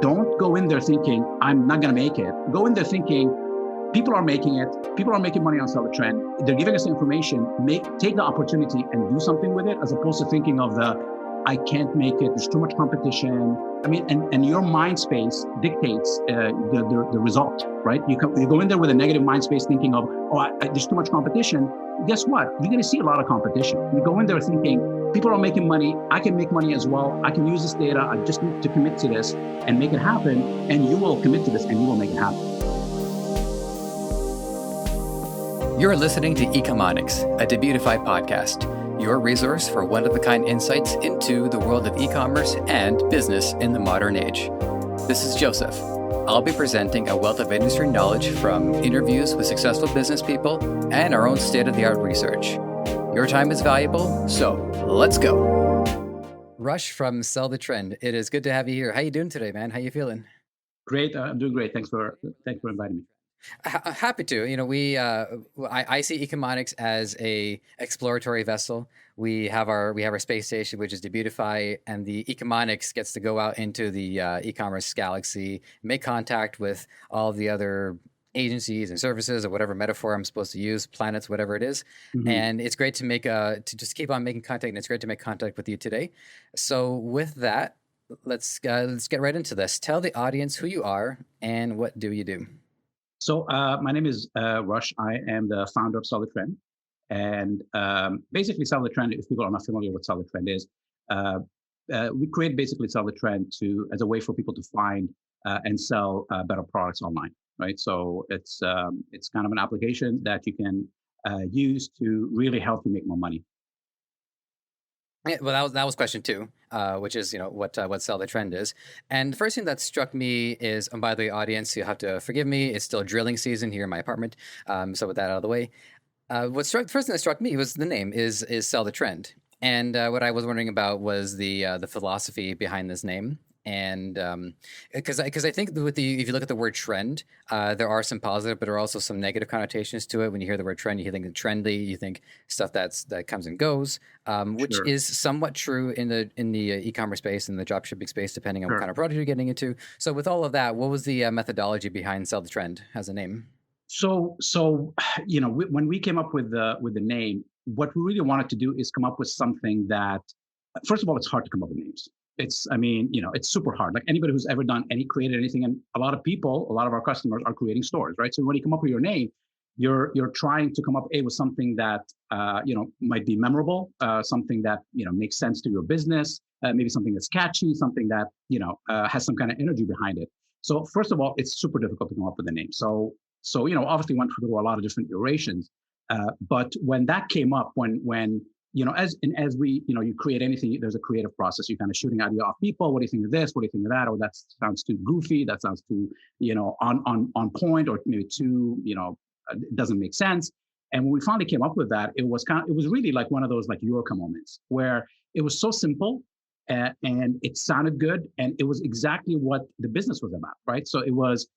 Don't go in there thinking, I'm not going to make it. Go in there thinking, people are making it. People are making money on Seller Trend. They're giving us the information. Take the opportunity and do something with it, as opposed to thinking of I can't make it. There's too much competition. I mean, and your mind space dictates the result, right? You go in there with a negative mind space thinking of, there's too much competition. Guess what? You're going to see a lot of competition. You go in there thinking, people are making money. I can make money as well. I can use this data. I just need to commit to this and make it happen. And you will commit to this and you will make it happen. You're listening to Ecommerce, a Debutify podcast, your resource for one-of-a-kind insights into the world of e-commerce and business in the modern age. This is Joseph. I'll be presenting a wealth of industry knowledge from interviews with successful business people and our own state-of-the-art research. Your time is valuable, so let's go. Rush from Sell the Trend. It is good to have you here. How you doing today, man? How you feeling? Great. I'm doing great. Thanks for inviting me. Happy to. You know, I see ecommerce as a exploratory vessel. We have our space station, which is Debutify, and the ecommerce gets to go out into the e-commerce galaxy, make contact with all the other agencies and services, or whatever metaphor I'm supposed to use, planets, whatever it is. Mm-hmm. And it's great to just keep on making contact, and it's great to make contact with you today. So with that, let's get right into this. Tell the audience who you are and what do you do. So my name is Rush. I am the founder of Sell the Trend. And basically Sell the Trend, if people are not familiar with what Sell the Trend is, we create basically Sell the Trend as a way for people to find and sell better products online, right? So it's kind of an application that you can use to really help you make more money. Yeah, well, that was question two, which is, what Sell the Trend is. And the first thing that struck me is, and by the way, audience, you'll have to forgive me, it's still drilling season here in my apartment. So with that out of the way, first thing that struck me was the name is Sell the Trend. And what I was wondering about was the philosophy behind this name. And because I think if you look at the word trend, there are some positive, but there are also some negative connotations to it. When you hear the word trend, you think trendy, you think stuff that comes and goes, which Sure. is somewhat true in the e-commerce space and the dropshipping space, depending on what kind of product you're getting into. So with all of that, what was the methodology behind Sell the Trend as a name? So when we came up with the name, what we really wanted to do is come up with something that, first of all, it's hard to come up with names. It's super hard. Like anybody who's ever created anything, and a lot of our customers are creating stores, right? So when you come up with your name, you're trying to come up with something that might be memorable, something that makes sense to your business, maybe something that's catchy, something that has some kind of energy behind it. So first of all, it's super difficult to come up with a name. So obviously went through a lot of different iterations, but when that came up, when as we, you create anything, there's a creative process. You're kind of shooting idea off people. What do you think of this? What do you think of that? Or that sounds too goofy. That sounds too, on point, or maybe too, it doesn't make sense. And when we finally came up with that, it was really like one of those like Eureka moments where it was so simple and it sounded good. And it was exactly what the business was about, right? So it was,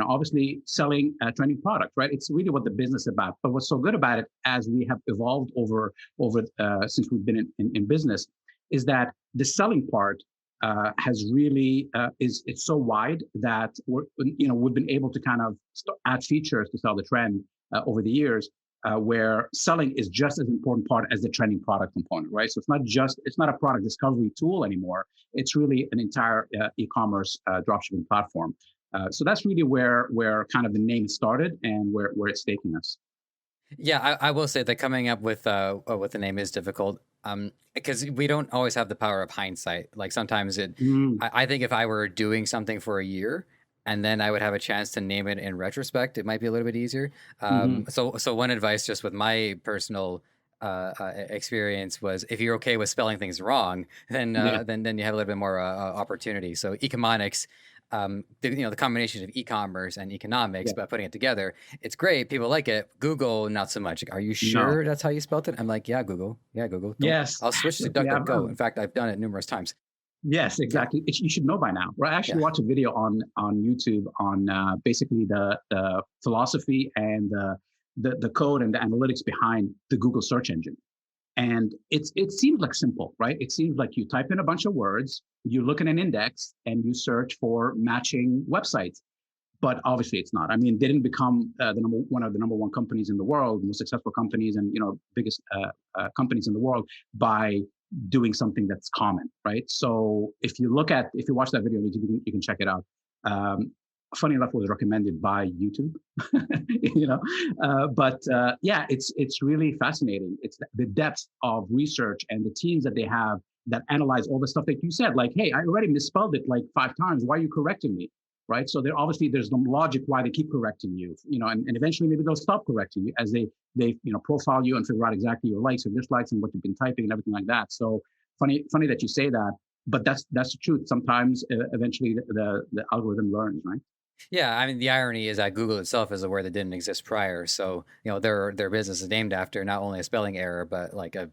obviously selling a trending product, right? It's really what the business is about. But what's so good about it, as we have evolved over since we've been in business, is that the selling part has really it's so wide that we've been able to kind of add features to Sell the Trend over the years, where selling is just as important part as the trending product component, right? So it's not a product discovery tool anymore. It's really an entire e-commerce dropshipping platform. So that's really where kind of the name started and where it's taking us. Yeah, I will say that coming up with what the name is difficult, because we don't always have the power of hindsight. Like sometimes I think if I were doing something for a year and then I would have a chance to name it in retrospect, it might be a little bit easier. So one advice just with my personal experience was, if you're okay with spelling things wrong, then you have a little bit more opportunity. So economics. The combination of e-commerce and economics, by putting it together, it's great. People like it. Google, not so much. Are you sure that's how you spelled it? I'm like, yeah, Google. Yes. I'll switch to DuckDuckGo. In fact, I've done it numerous times. Yes, exactly. You should know by now. I actually watched a video on YouTube on basically the philosophy and the code and the analytics behind the Google search engine. And it seems like simple, right? It seems like you type in a bunch of words, you look at an index, and you search for matching websites. But obviously, it's not. I mean, they didn't become one of the number one companies in the world, most successful companies, and biggest companies in the world by doing something that's common, right? So if you watch that video, you can check it out. Funny enough, was recommended by YouTube, yeah, it's really fascinating. It's the depth of research and the teams that they have that analyze all the stuff that you said. Like, hey, I already misspelled it like 5 times. Why are you correcting me? Right? So there's some logic why they keep correcting you, and eventually maybe they'll stop correcting you as they profile you and figure out exactly your likes or dislikes and what you've been typing and everything like that. So funny that you say that, but that's the truth. Sometimes eventually the algorithm learns, right? Yeah, I mean, the irony is that Google itself is a word that didn't exist prior. So, their business is named after not only a spelling error, but like a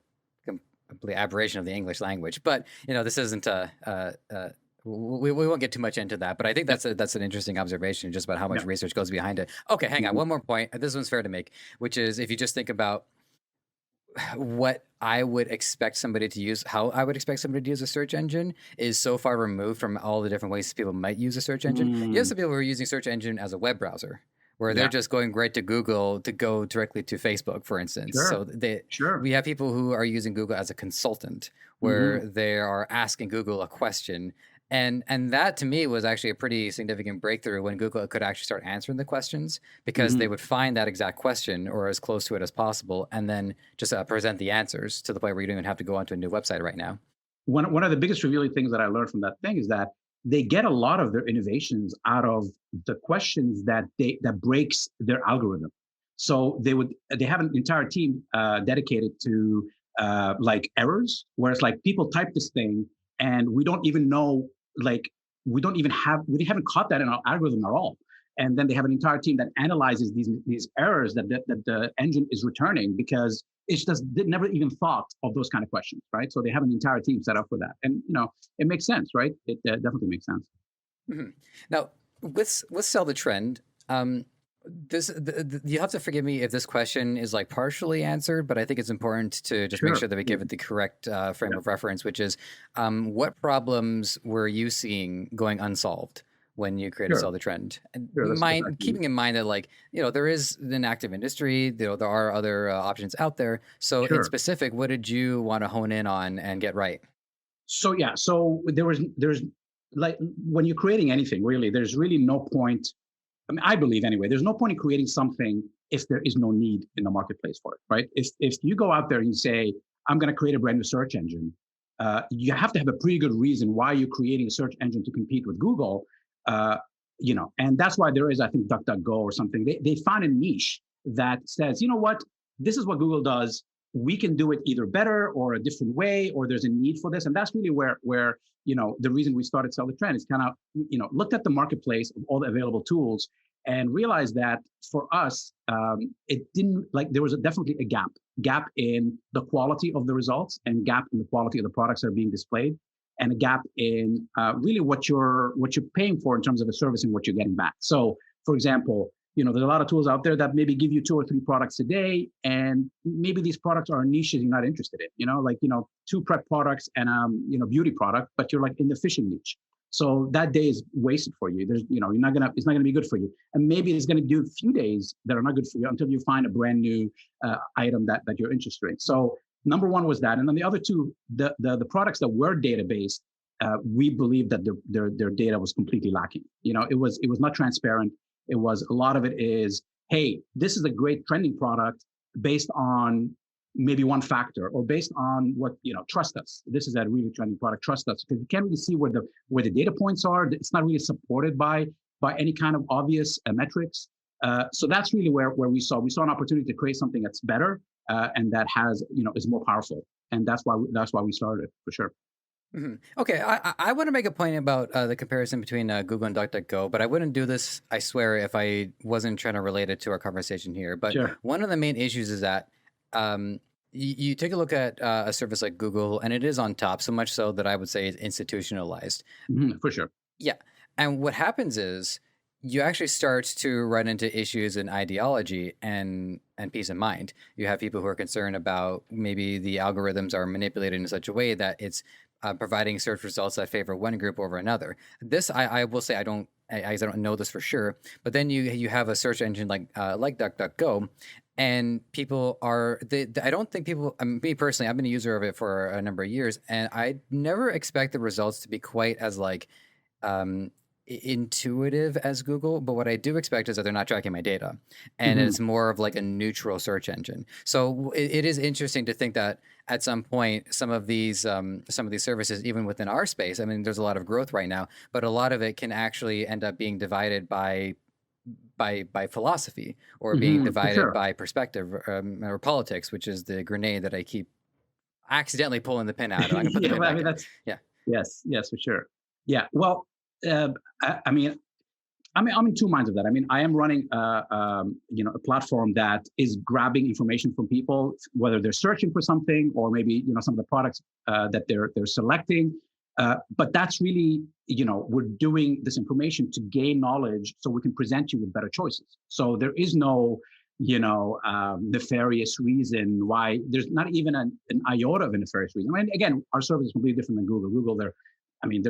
complete aberration of the English language. But, this isn't we won't get too much into that. But I think that's an interesting observation just about how much research goes behind it. Okay, hang on. One more point. This one's fair to make, which is if you just think about what I would expect somebody to use, how I would expect somebody to use a search engine is so far removed from all the different ways people might use a search engine. You have some people who are using search engine as a web browser, where they're just going right to Google to go directly to Facebook, for instance. So we have people who are using Google as a consultant, where they are asking Google a question. And that to me was actually a pretty significant breakthrough when Google could actually start answering the questions, because they would find that exact question or as close to it as possible, and then just present the answers to the point where you don't even have to go onto a new website right now. One of the biggest revealing things that I learned from that thing is that they get a lot of their innovations out of the questions that breaks their algorithm. So they have an entire team dedicated to like errors, where it's like people type this thing and we don't even know, like we haven't caught that in our algorithm at all. And then they have an entire team that analyzes these errors that the engine is returning, because it's just they never even thought of those kind of questions, right? So they have an entire team set up for that, and it makes sense, right? It definitely makes sense. Mm-hmm. Now, with Sell the Trend, you have to forgive me if this question is like partially answered, but I think it's important to just make sure that we give it the correct frame of reference, which is what problems were you seeing going unsolved when you created Sell the Trend? Keeping in mind that, like, there is an active industry, there are other options out there. So in specific, what did you want to hone in on and get right? So there's like, when you're creating anything, really, there's really no point. I mean, I believe anyway, there's no point in creating something if there is no need in the marketplace for it, right? If you go out there and you say, I'm going to create a brand new search engine, you have to have a pretty good reason why you're creating a search engine to compete with Google, and that's why there is, I think, DuckDuckGo or something. They found a niche that says, you know what, this is what Google does. We can do it either better or a different way, or there's a need for this. And that's really where the reason we started Sell the Trend is kind of, looked at the marketplace of all the available tools and realized that for us, it didn't, like, there was definitely a gap in the quality of the results, and gap in the quality of the products that are being displayed, and a gap in really what you're paying for in terms of the service and what you're getting back. So, for example, there's a lot of tools out there that maybe give you 2 or 3 products a day, and maybe these products are niches you're not interested in. Like 2 prep products and beauty product, but you're like in the fishing niche. So that day is wasted for you. There's it's not gonna be good for you, and maybe it's gonna do a few days that are not good for you until you find a brand new item that you're interested in. So number 1 was that, and then the other 2, the products that were database, we believe that their data was completely lacking. It was not transparent. It was, a lot of it is, hey, this is a great trending product based on maybe one factor, or based on what, trust us. This is a really trending product, trust us. Because you can't really see where the data points are. It's not really supported by any kind of obvious metrics. So that's really where we saw an opportunity to create something that's better, and that has, is more powerful. And that's why we started, for sure. Mm-hmm. Okay, I want to make a point about the comparison between Google and DuckDuckGo, but I wouldn't do this, I swear, if I wasn't trying to relate it to our conversation here. But one of the main issues is that you take a look at a service like Google, and it is on top, so much so that I would say it's institutionalized. For sure. Yeah, and what happens is you actually start to run into issues in ideology, and and peace of mind. You have people who are concerned about maybe the algorithms are manipulated in such a way that it's providing search results that favor one group over another. This, I will say, I don't know this for sure. But then you have a search engine like DuckDuckGo, and people are I don't think people. Me personally, I've been a user of it for a number of years, and I never expect the results to be quite as um, intuitive as Google, but what I do expect is that they're not tracking my data, and Hmm. it's more of like a neutral search engine. So it is interesting to think that at some point, some of these services, even within our space, I mean, there's a lot of growth right now, but a lot of it can actually end up being divided by philosophy, or being For divided sure. by perspective, or politics, which is the grenade that I keep accidentally pulling the pin out of. I'm gonna put the Yeah, pin but I back mean in. that's Yeah. yes, yes, for sure. Yeah. Well, uh, I mean, I'm in two minds of that. I mean, I am running, a platform that is grabbing information from people, whether they're searching for something or maybe some of the products that they're selecting. But that's really, we're doing this information to gain knowledge so we can present you with better choices. So there is no, nefarious reason why. There's not even an iota of a nefarious reason. I mean, again, our service is completely different than Google. Google, they're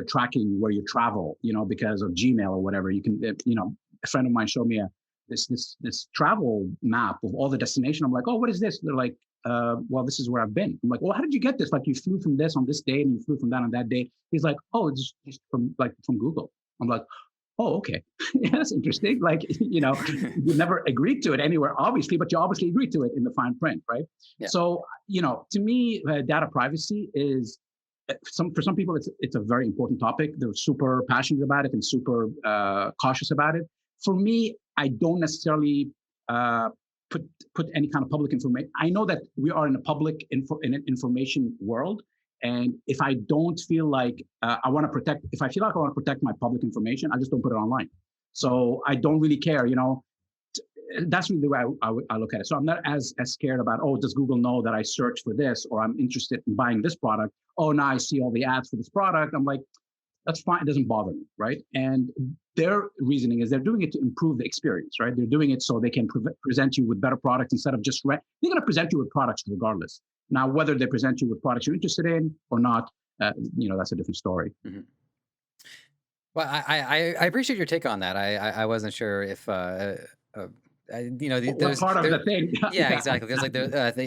tracking where you travel, because of Gmail or whatever. You can, a friend of mine showed me this travel map of all the destination. I'm like, oh, what is this? They're like, well, this is where I've been. I'm like, well, how did you get this? Like, you flew from this on this day and you flew from that on that day. He's like, oh, it's just from Google. I'm like, oh, okay. Yeah, that's interesting. Like, you never agreed to it anywhere, obviously, but you obviously agreed to it in the fine print, right? Yeah. So, to me, data privacy is for some people, it's a very important topic. They're super passionate about it and super cautious about it. For me, I don't necessarily uh, put any kind of public information. I know that we are in a public in an information world, and if I don't feel like if I feel like I want to protect my public information, I just don't put it online. So I don't really care. That's really the way I look at it. So I'm not as scared about, oh, does Google know that I searched for this, or I'm interested in buying this product? Oh, now I see all the ads for this product. I'm like, that's fine. It doesn't bother me, right? And their reasoning is they're doing it to improve the experience, right? They're doing it so they can present you with better products instead of just they're going to present you with products regardless. Now, whether they present you with products you're interested in or not, that's a different story. Mhm. Well, I appreciate your take on that. I wasn't sure if What part of the thing? yeah, Yeah, exactly. There's like exactly.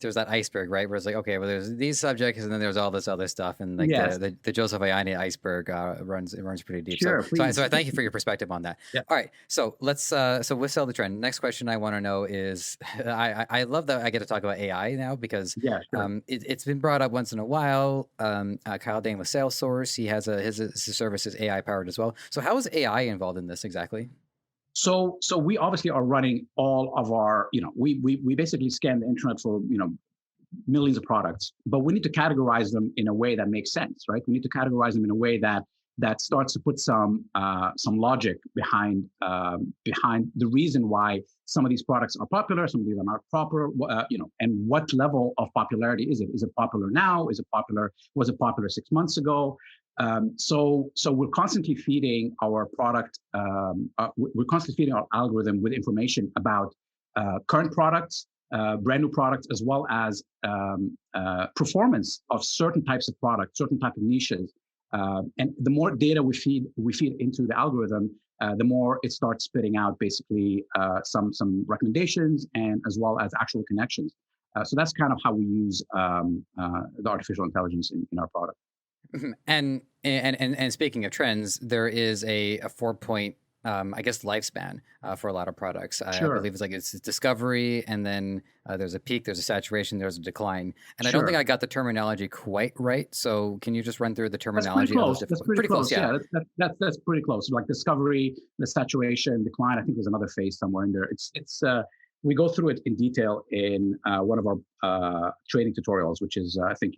there's that iceberg, right? Where it's like, okay, well, there's these subjects, and then there's all this other stuff, and like Yes, the Joseph Ayani iceberg runs pretty deep. sure, please. So I thank you for your perspective on that. Yeah, All right, so we'll sell the trend. Next question I want to know is, I love that I get to talk about AI now, because yeah, sure. it's been brought up once in a while. Kyle Dane with Salesforce, he has his service is AI powered as well. So how is AI involved in this exactly? So we obviously are running all of our, we basically scan the internet for, millions of products, but we need to categorize them in a way that makes sense, right? We need to categorize them in a way that starts to put some logic behind the reason why some of these products are popular, some of these are not proper, and what level of popularity is it? Is it popular now? Is it popular? Was it popular 6 months ago? So we're constantly feeding our product, we're constantly feeding our algorithm with information about current products, brand new products, as well as performance of certain types of products, certain type of niches. And the more data we feed into the algorithm, the more it starts spitting out basically some recommendations and as well as actual connections. So that's kind of how we use the artificial intelligence in our product. Mhm. And speaking of trends, there is a 4 point, I guess, lifespan for a lot of products. I Sure, believe it's discovery, and then there's a peak, there's a saturation, there's a decline. And I don't think sure. I got the terminology quite right. So can you just run through the That's pretty terminology of those close. That's different? pretty Pretty close, close. yeah. Yeah, that's pretty close. Like discovery, the saturation, decline. I think there's another phase somewhere in there. It's we go through it in detail in one of our trading tutorials, which is I think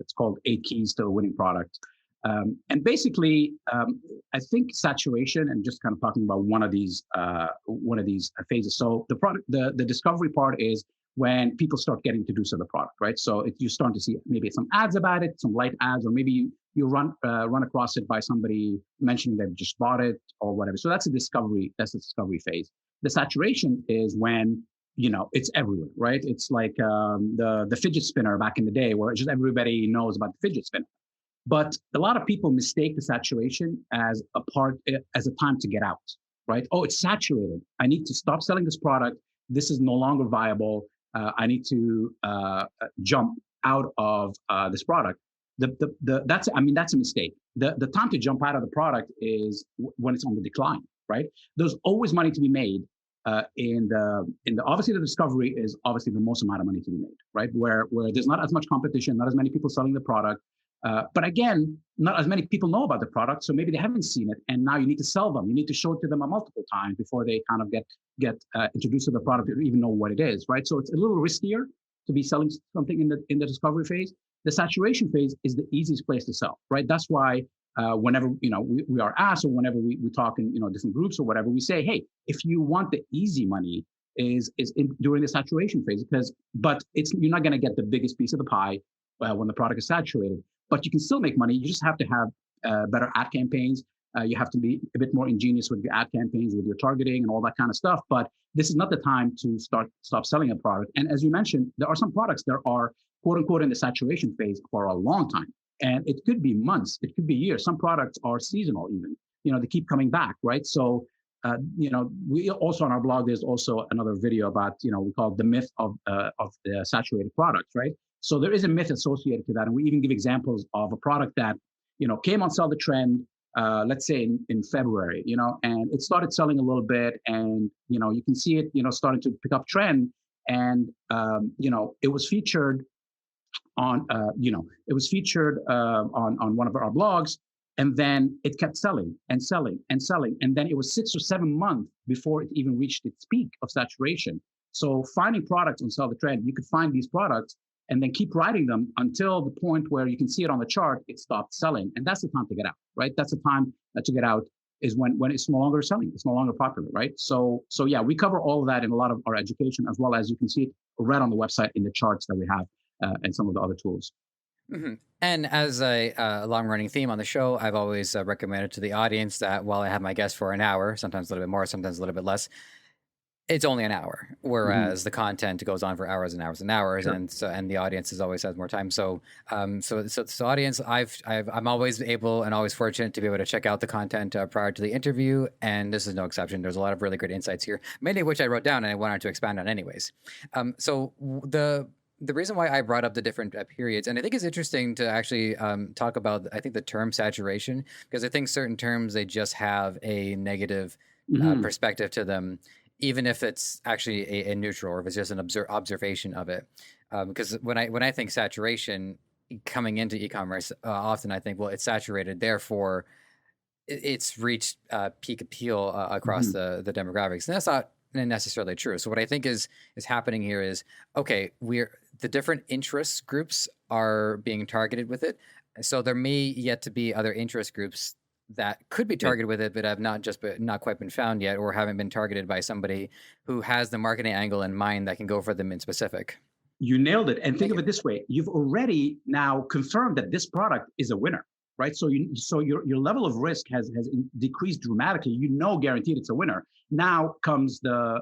it's called 8 Keys to a Winning Product. And basically, I think saturation, and just kind of talking about one of these phases. So the discovery part is when people start getting introduced to the product, right? So you start to see maybe some ads about it, some light ads, or maybe you run across it by somebody mentioning they've just bought it or whatever. So that's a discovery. That's the discovery phase. The saturation is when it's everywhere, right? It's like the fidget spinner back in the day, where just everybody knows about the fidget spinner. But a lot of people mistake the saturation as a time to get out, right? Oh, it's saturated. I need to stop selling this product. This is no longer viable. I need to jump out of this product. That's a mistake. The time to jump out of the product is when it's on the decline, right? There's always money to be made. Obviously the discovery is obviously the most amount of money to be made, right? Where there's not as much competition, not as many people selling the product. But again, not as many people know about the product, so maybe they haven't seen it, and now you need to sell them. You need to show it to them multiple times before they kind of get introduced to the product or even know what it is, right? So it's a little riskier to be selling something in the discovery phase. The saturation phase is the easiest place to sell, right? That's why whenever we are asked, or whenever we talk in different groups or whatever, we say, hey, if you want the easy money, is during the saturation phase, but you're not going to get the biggest piece of the pie when the product is saturated. But you can still make money. You just have to have better ad campaigns. You have to be a bit more ingenious with your ad campaigns, with your targeting and all that kind of stuff. But this is not the time to stop selling a product. And as you mentioned, there are some products that are quote unquote in the saturation phase for a long time. And it could be months, it could be years. Some products are seasonal even, they keep coming back, right? So, we also on our blog, there's also another video about, we call it the myth of the saturated products, right? So there is a myth associated to that. And we even give examples of a product that, came on Sell the Trend, let's say in February, and it started selling a little bit, and, you can see it, starting to pick up trend. And, it was featured on one of our blogs, and then it kept selling and selling and selling. And then it was 6 or 7 months before it even reached its peak of saturation. So finding products on Sell the Trend, you could find these products and then keep writing them until the point where you can see it on the chart, it stopped selling. And that's the time to get out, right? That's the time to get out, is when it's no longer selling, it's no longer popular, right? So yeah, we cover all of that in a lot of our education, as well as you can see it right on the website in the charts that we have and some of the other tools. Mm-hmm. And as a long-running theme on the show, I've always recommended to the audience that while I have my guests for an hour, sometimes a little bit more, sometimes a little bit less, it's only an hour, whereas the content goes on for hours and hours and hours, sure. and the audience always has more time. So, audience, I'm always able and always fortunate to be able to check out the content prior to the interview, and this is no exception. There's a lot of really great insights here, many of which I wrote down and I wanted to expand on, anyways. The reason why I brought up the different periods, and I think it's interesting to actually talk about, I think, the term saturation, because I think certain terms, they just have a negative perspective to them, even if it's actually a neutral, or if it's just an observation of it. Because when I think saturation coming into e-commerce, often I think, well, it's saturated, therefore it's reached peak appeal across the demographics, and that's not necessarily true. So what I think is happening here is, okay, the different interest groups are being targeted with it. So there may yet to be other interest groups that could be targeted with it, but have not quite been found yet, or haven't been targeted by somebody who has the marketing angle in mind that can go for them in specific. You nailed it. And think of it this way: you've already now confirmed that this product is a winner, right? So your level of risk has decreased dramatically. Guaranteed it's a winner. Now comes the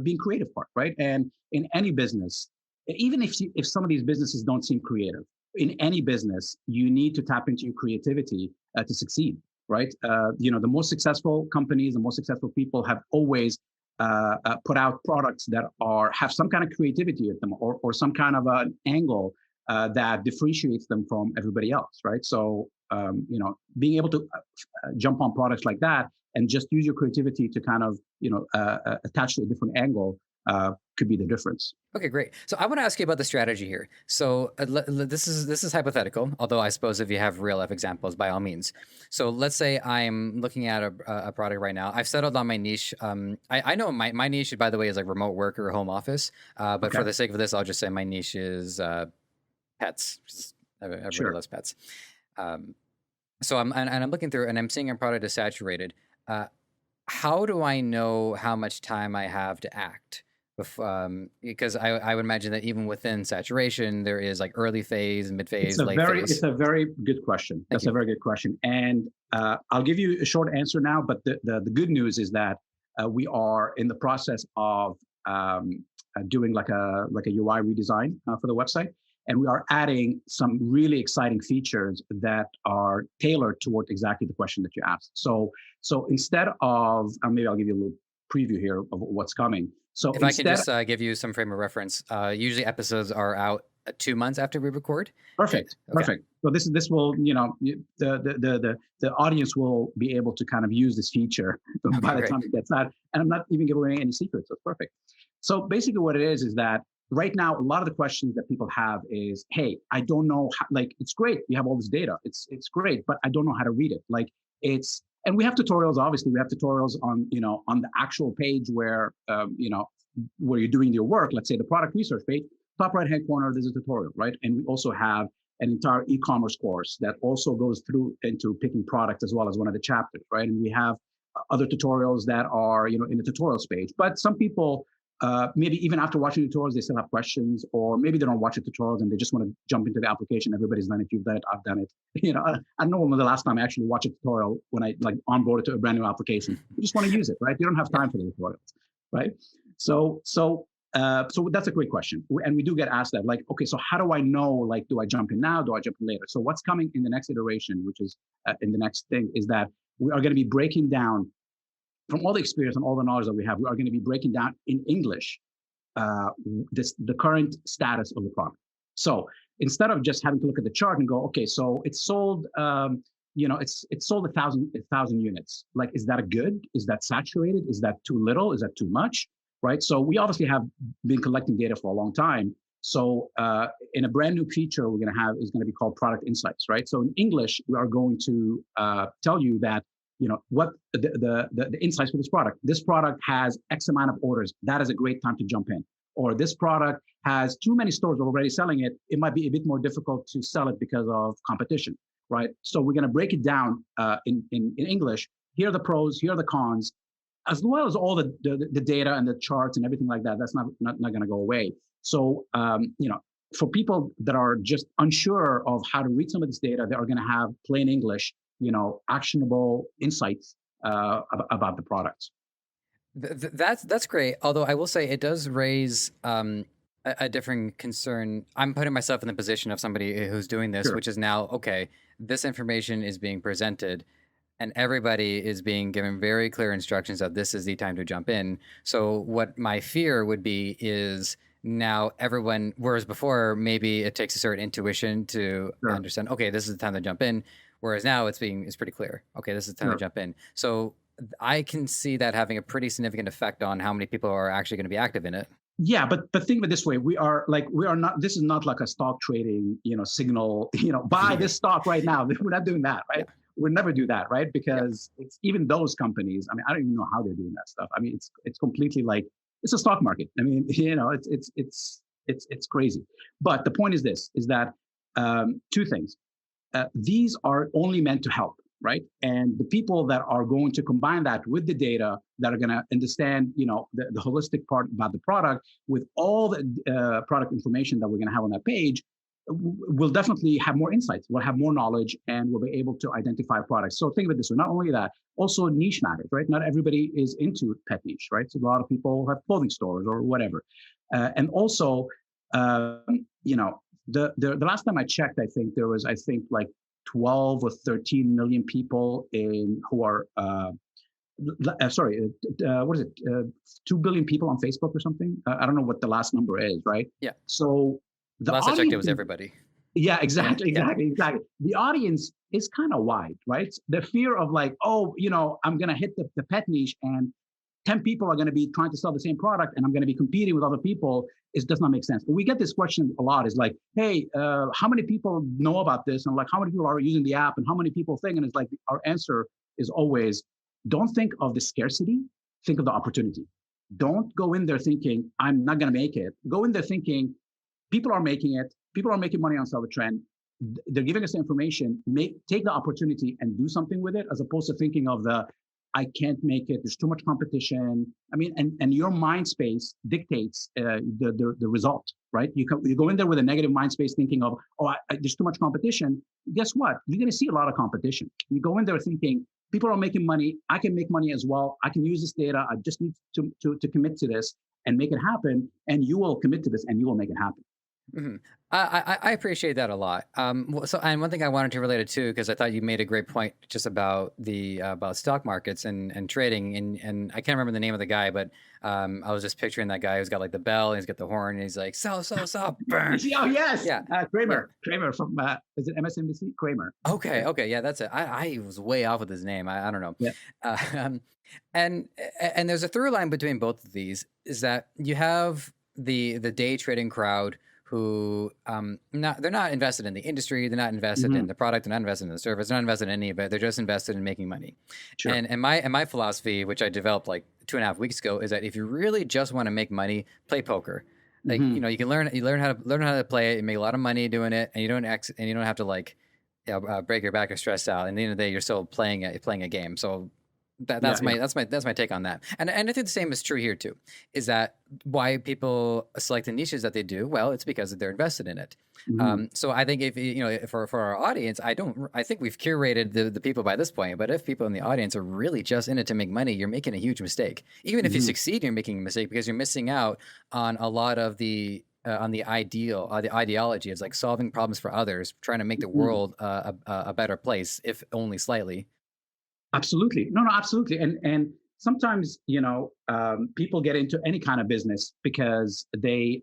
being creative part, right? And in any business, even if some of these businesses don't seem creative, in any business, you need to tap into your creativity to succeed, right? The most successful companies, the most successful people have always put out products that have some kind of creativity with them, or some kind of an angle that differentiates them from everybody else, right? So, being able to jump on products like that and just use your creativity to kind of, attach to a different angle could be the difference. Okay, great. So I want to ask you about the strategy here. So this is hypothetical, although I suppose if you have real life examples, by all means. So let's say I'm looking at a product right now. I've settled on my niche. I know my niche, by the way, is like remote work or home office. But for the sake of this, I'll just say my niche is pets. Everybody loves pets. So I'm looking through, and I'm seeing a product is saturated. How do I know how much time I have to act? Because I would imagine that even within saturation, there is like early phase, mid phase, late phase. It's a very good question. That's a very good question. And I'll give you a short answer now, but the good news is that we are in the process of doing like a UI redesign for the website. And we are adding some really exciting features that are tailored toward exactly the question that you asked. So instead of, maybe I'll give you a little preview here of what's coming. So if I can just give you some frame of reference, usually episodes are out 2 months after we record. Perfect. Okay. Perfect. So this will, the audience will be able to kind of use this feature by the time it gets out. And I'm not even giving away any secrets. So it's perfect. So basically what it is that right now, a lot of the questions that people have is, hey, I don't know how, like, it's great. You have all this data. It's great, but I don't know how to read it. Like and we have tutorials, obviously. We have tutorials on, on the actual page where, where you're doing your work. Let's say the product research page, top right-hand corner, there's a tutorial, right? And we also have an entire e-commerce course that also goes through into picking product as well as one of the chapters, right? And we have other tutorials that are, in the tutorials page. But some people, maybe even after watching the tutorials, they still have questions, or maybe they don't watch the tutorials and they just want to jump into the application. Everybody's done it. You've done it. I've done it. I don't know when the last time I actually watched a tutorial when I onboarded to a brand new application. You just want to use it, right? You don't have time for the tutorials, right? So that's a great question. And we do get asked that, like, okay, so how do I know, like, do I jump in now? Do I jump in later? So what's coming in the next iteration, which is in the next thing, is that we are going to be breaking down from all the experience and all the knowledge that we have. We are going to be breaking down in English the current status of the product. So instead of just having to look at the chart and go, okay, so it's sold, it's sold 1,000 units. Like, is that a good? Is that saturated? Is that too little? Is that too much? Right. So we obviously have been collecting data for a long time. So in a brand new feature we're going to have is going to be called Product Insights. Right. So in English, we are going to tell you that, what the insights for this product. This product has X amount of orders. That is a great time to jump in. Or this product has too many stores already selling it. It might be a bit more difficult to sell it because of competition. Right. So we're going to break it down in English. Here are the pros. Here are the cons. As well as all the data and the charts and everything like that. That's not going to go away. So, for people that are just unsure of how to read some of this data, they are going to have plain English, actionable insights about the products. That's great. Although I will say it does raise a different concern. I'm putting myself in the position of somebody who's doing this, Sure. which is now, okay, this information is being presented and everybody is being given very clear instructions that this is the time to jump in. So what my fear would be is now everyone, whereas before maybe it takes a certain intuition to understand, okay, this is the time to jump in. Whereas now it's pretty clear. Okay, this is the time to jump in. So I can see that having a pretty significant effect on how many people are actually going to be active in it. Yeah, but think of it this way: we are not. This is not like a stock trading, signal. Buy this stock right now. We're not doing that, right? Yeah. We'll never do that, right? Because it's even those companies. I mean, I don't even know how they're doing that stuff. I mean, it's completely like it's a stock market. I mean, it's crazy. But the point is this: is that two things. These are only meant to help, right? And the people that are going to combine that with the data, that are going to understand, the holistic part about the product with all the product information that we're going to have on that page, will definitely have more insights, will have more knowledge, and will be able to identify products. So think of it this way: not only that, also niche matters, right? Not everybody is into pet niche, right? So a lot of people have clothing stores or whatever, and also, the last time I checked, I think there was, like 12 or 13 million people who are, what is it? 2 billion people on Facebook or something. I don't know what the last number is, right? Yeah. So the last I checked, it was everybody. Yeah, exactly. The audience is kind of wide, right? The fear of like, I'm going to hit the pet niche and 10 people are going to be trying to sell the same product and I'm going to be competing with other people. It does not make sense. But we get this question a lot. Is like, hey, how many people know about this? And like, how many people are using the app and how many people think? And it's like, our answer is always, don't think of the scarcity, think of the opportunity. Don't go in there thinking, I'm not going to make it. Go in there thinking, people are making it. People are making money on Seller Trend. They're giving us the information. Take the opportunity and do something with it, as opposed to thinking of I can't make it. There's too much competition. I mean, and your mind space dictates the result, right? You go in there with a negative mind space, thinking of, there's too much competition. Guess what? You're going to see a lot of competition. You go in there thinking, people are making money. I can make money as well. I can use this data. I just need to commit to this. and make it happen. And you will commit to this and you will make it happen. Mhm. I appreciate that a lot. So, and one thing I wanted to relate it to, because I thought you made a great point just about the about stock markets and trading, and I can't remember the name of the guy, but I was just picturing that guy who's got like the bell and he's got the horn and he's like sell, burn. Oh yes, Yeah, Kramer, yeah. Kramer from is it MSNBC? Kramer. Okay, yeah, that's it. I was way off with his name. I don't know. Yeah. Uh, um, and and there's a through line between both of these is that you have the day trading crowd who they're not invested in the industry, they're not invested in the product, they're not invested in the service, they're not invested in any of it, they're just invested in making money. Sure. And my philosophy, which I developed like 2.5 weeks ago, is that if you really just want to make money, play poker. Like you know, you learn how to play it, you make a lot of money doing it, and you don't have to like break your back or stress out. And at the end of the day, you're still playing a game. So that's my take on that. And I think the same is true here too. Is that why people select the niches that they do? Well, it's because they're invested in it. So I think if for our audience, I think we've curated the people by this point. But if people in the audience are really just in it to make money, you're making a huge mistake. Even if you succeed, you're making a mistake because you're missing out on a lot of the the ideology of like solving problems for others, trying to make the world a better place, if only slightly. Absolutely. No, absolutely. And sometimes, people get into any kind of business because they,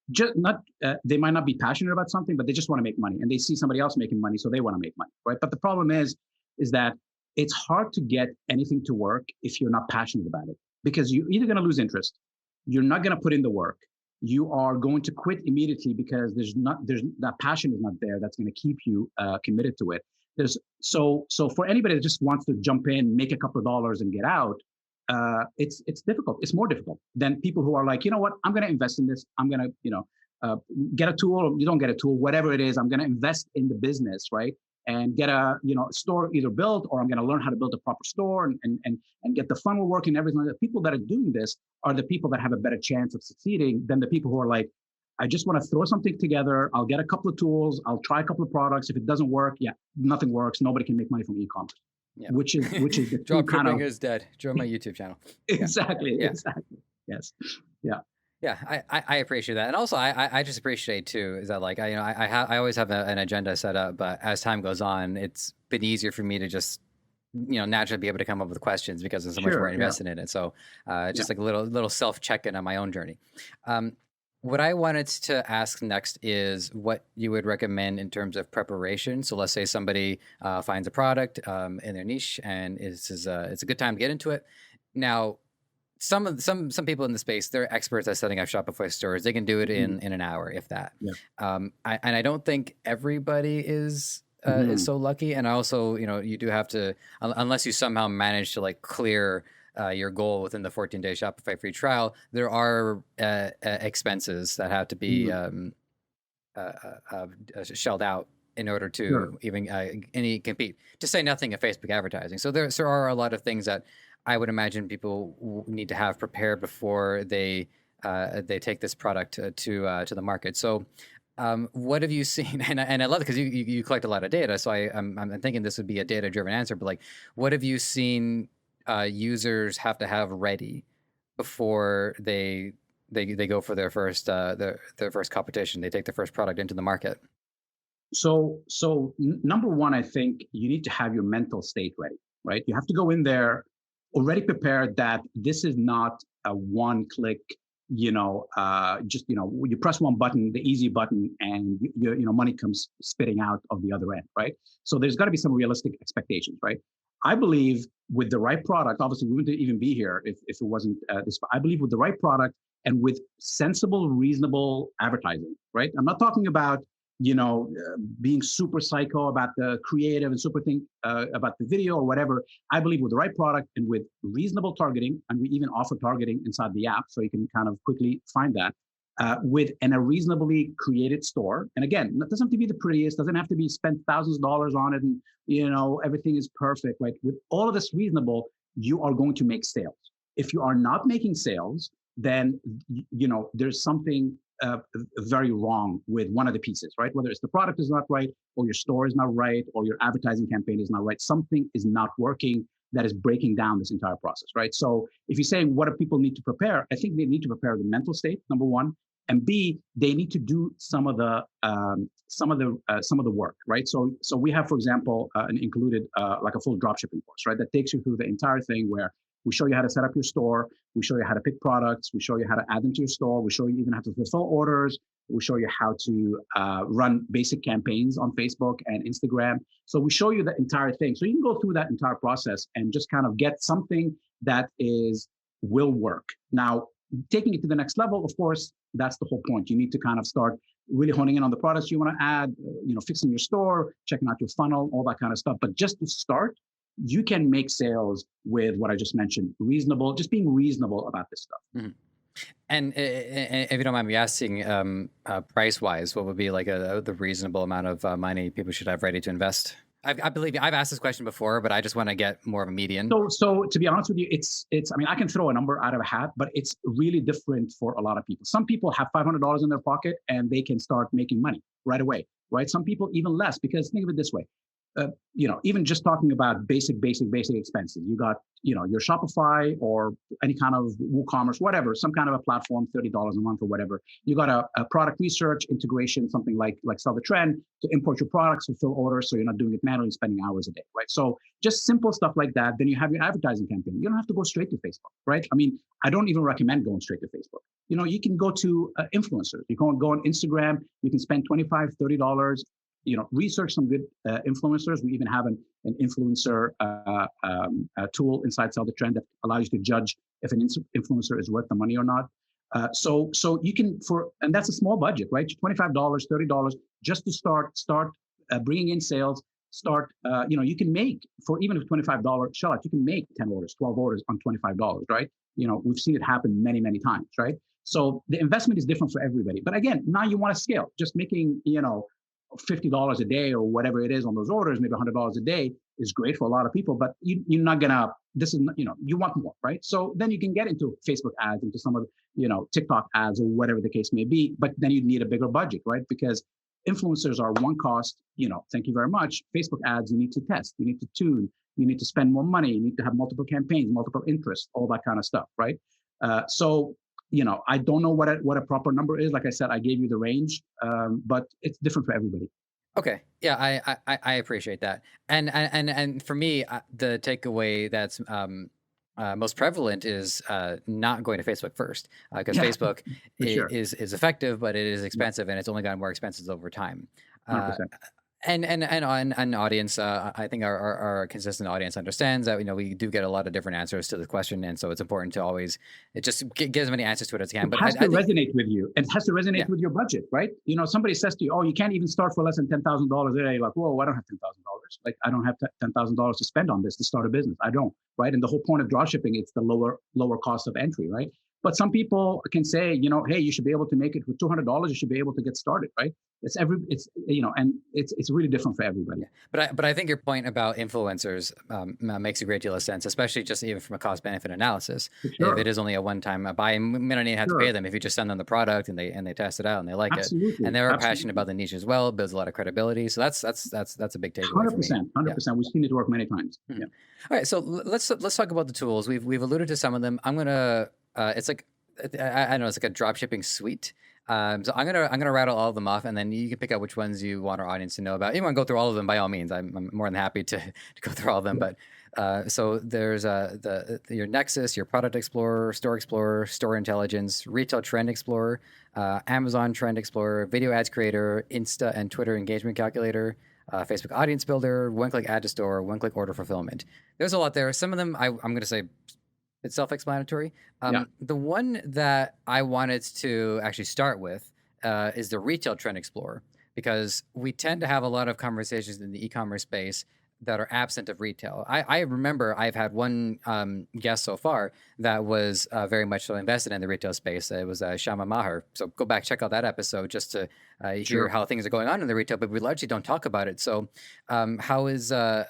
just not, they might not be passionate about something, but they just want to make money and they see somebody else making money. So they want to make money, right? But the problem is that it's hard to get anything to work if you're not passionate about it, because you're either going to lose interest, you're not going to put in the work, you are going to quit immediately because there's that passion is not there. That's going to keep you committed to it. So for anybody that just wants to jump in, make a couple of dollars and get out, it's difficult. It's more difficult than people who are like, you know what, I'm going to invest in this. I'm going to, get a tool. You don't get a tool, whatever it is. I'm going to invest in the business, right? And get a, store either built, or I'm going to learn how to build a proper store and get the funnel working and everything. The people that are doing this are the people that have a better chance of succeeding than the people who are like, I just want to throw something together. I'll get a couple of tools. I'll try a couple of products. If it doesn't work, nothing works. Nobody can make money from e-commerce. Yeah. Which is the Dropshipping is dead. Join my YouTube channel. Exactly. Yeah. Exactly. Yes. Yeah. Yeah, I appreciate that, and also I just appreciate too is that like I always have an agenda set up, but as time goes on, it's been easier for me to just naturally be able to come up with questions because I'm so much more invested in it. So just like a little self check-in on my own journey. What I wanted to ask next is what you would recommend in terms of preparation. So let's say somebody finds a product in their niche and it's a good time to get into it. Now, some people in the space, they're experts at setting up Shopify stores. They can do it in an hour, if that. Yeah. I don't think everybody is so lucky. And also, you do have to, unless you somehow manage to like clear your goal within the 14-day Shopify free trial, there are expenses that have to be shelled out in order to even any compete. To say nothing of Facebook advertising. So there are a lot of things that I would imagine people need to have prepared before they take this product to the market. So what have you seen? And I love it because you collect a lot of data. So I'm thinking this would be a data driven answer. But like, what have you seen users have to have ready before they go for their first competition? They take their first product into the market. So number one, I think you need to have your mental state ready, right? You have to go in there already prepared that this is not a one-click, you press one button, the easy button, and money comes spitting out of the other end, right? So there's got to be some realistic expectations, right? I believe with the right product, obviously we wouldn't even be here if it wasn't this. I believe with the right product and with sensible, reasonable advertising, right? I'm not talking about being super psycho about the creative and super thing about the video or whatever. I believe with the right product and with reasonable targeting, and we even offer targeting inside the app, so you can kind of quickly find that, with a reasonably created store. And again, it doesn't have to be the prettiest, doesn't have to be spent thousands of dollars on it, and everything is perfect, right? With all of this reasonable, you are going to make sales. If you are not making sales, then there's something very wrong with one of the pieces, right? Whether it's the product is not right, or your store is not right, or your advertising campaign is not right. Something is not working. that is breaking down this entire process, right? So if you're saying what do people need to prepare, I think they need to prepare the mental state, number one, and B, they need to do some of the work, right? So we have, for example, an included like a full dropshipping course, right? That takes you through the entire thing where we show you how to set up your store, we show you how to pick products, we show you how to add them to your store, we show you even how to fulfill orders, we show you how to run basic campaigns on Facebook and Instagram. So we show you the entire thing. So you can go through that entire process and just kind of get something that will work. Now, taking it to the next level, of course, that's the whole point. You need to kind of start really honing in on the products you want to add, fixing your store, checking out your funnel, all that kind of stuff. But just to start, you can make sales with what I just mentioned, just being reasonable about this stuff. Mm-hmm. And if you don't mind me asking, price-wise, what would be like the reasonable amount of money people should have ready to invest? I believe I've asked this question before, but I just want to get more of a median. So to be honest with you, it's. I mean, I can throw a number out of a hat, but it's really different for a lot of people. Some people have $500 in their pocket and they can start making money right away, right? Some people even less, because think of it this way. Even just talking about basic expenses, you got, your Shopify or any kind of WooCommerce, whatever, some kind of a platform, $30 a month or whatever. You got a product research integration, something like Sell the Trend, to import your products, fulfill orders, so you're not doing it manually, spending hours a day, right? So just simple stuff like that. Then you have your advertising campaign. You don't have to go straight to Facebook, right? I mean, I don't even recommend going straight to Facebook. You can go to influencers. You can go on Instagram. You can spend $25, $30. Research some good influencers. We even have an influencer tool inside Sell the Trend that allows you to judge if an influencer is worth the money or not. So you can, and that's a small budget, right? $25, $30, just to start bringing in sales. You can make, for even if $25 shell out, you can make 10 orders, 12 orders on $25, right? We've seen it happen many, many times, right? So the investment is different for everybody. But again, now you want to scale. Just making, $50 a day or whatever it is on those orders, maybe $100 a day is great for a lot of people, but you're not gonna, you want more, right? So then you can get into Facebook ads, into some of TikTok ads or whatever the case may be, but then you need a bigger budget, right? Because influencers are one cost, thank you very much. Facebook ads, you need to test, you need to tune, you need to spend more money, you need to have multiple campaigns, multiple interests, all that kind of stuff, right? I don't know what a proper number is. Like I said, I gave you the range, but it's different for everybody. Okay. Yeah, I appreciate that. And for me, the takeaway that's most prevalent is not going to Facebook first, because Facebook sure. is effective, but it is expensive, and it's only gotten more expensive over time. 100%. And an audience, I think our consistent audience understands that we do get a lot of different answers to the question, and so it's important to always just get as many answers to it as you can. But it has to resonate with you. It has to resonate with your budget, right? Somebody says to you, "Oh, you can't even start for less than $10,000 a day." You're like, "Whoa, I don't have $10,000. Like, I don't have $10,000 to spend on this to start a business. I don't." Right? And the whole point of dropshipping, it's the lower cost of entry, right? But some people can say, hey, you should be able to make it with $200. You should be able to get started, right? And it's really different for everybody. Yeah. But I think your point about influencers makes a great deal of sense, especially just even from a cost benefit analysis. Sure. If it is only a one-time buy, you may not even have to pay them. If you just send them the product and they test it out and they like it, and they're passionate about the niche as well, it builds a lot of credibility. So that's a big takeaway. 100%. We've seen it work many times. Mm-hmm. Yeah. All right, so let's talk about the tools. We've alluded to some of them. I'm gonna. It's like I know it's like a dropshipping suite. So I'm gonna rattle all of them off, and then you can pick out which ones you want our audience to know about. You want to go through all of them, by all means. I'm more than happy to go through all of them. But so there's your Nexus, your Product Explorer, Store Intelligence, Retail Trend Explorer, Amazon Trend Explorer, Video Ads Creator, Insta and Twitter Engagement Calculator, Facebook Audience Builder, One-Click Add to Store, One-Click Order Fulfillment. There's a lot there. Some of them I'm going to say it's self-explanatory. The one that I wanted to actually start with is the Retail Trend Explorer, because we tend to have a lot of conversations in the e-commerce space that are absent of retail. I remember I've had one guest so far that was very much so invested in the retail space. It was Shama Maher. So go back, check out that episode just to hear how things are going on in the retail, but we largely don't talk about it. So how does when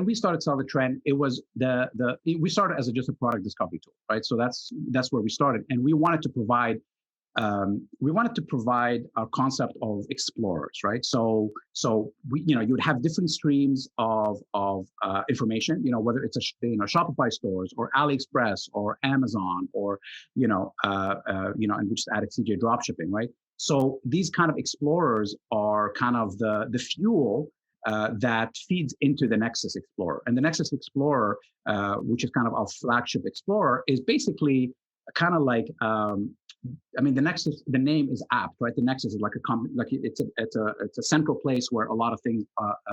we started Sell the Trend, it was we started as just a product discovery tool, right? So that's where we started, and we wanted to provide we wanted to provide a concept of explorers, right? So we, you would have different streams of information, whether it's Shopify stores or AliExpress or Amazon or and we just added CJ Dropshipping, right? So these kind of explorers are kind of the fuel that feeds into the Nexus Explorer. And the Nexus Explorer, which is kind of our flagship Explorer, is basically kind of like the Nexus. The name is apt, right? The Nexus is like it's a central place where a lot of things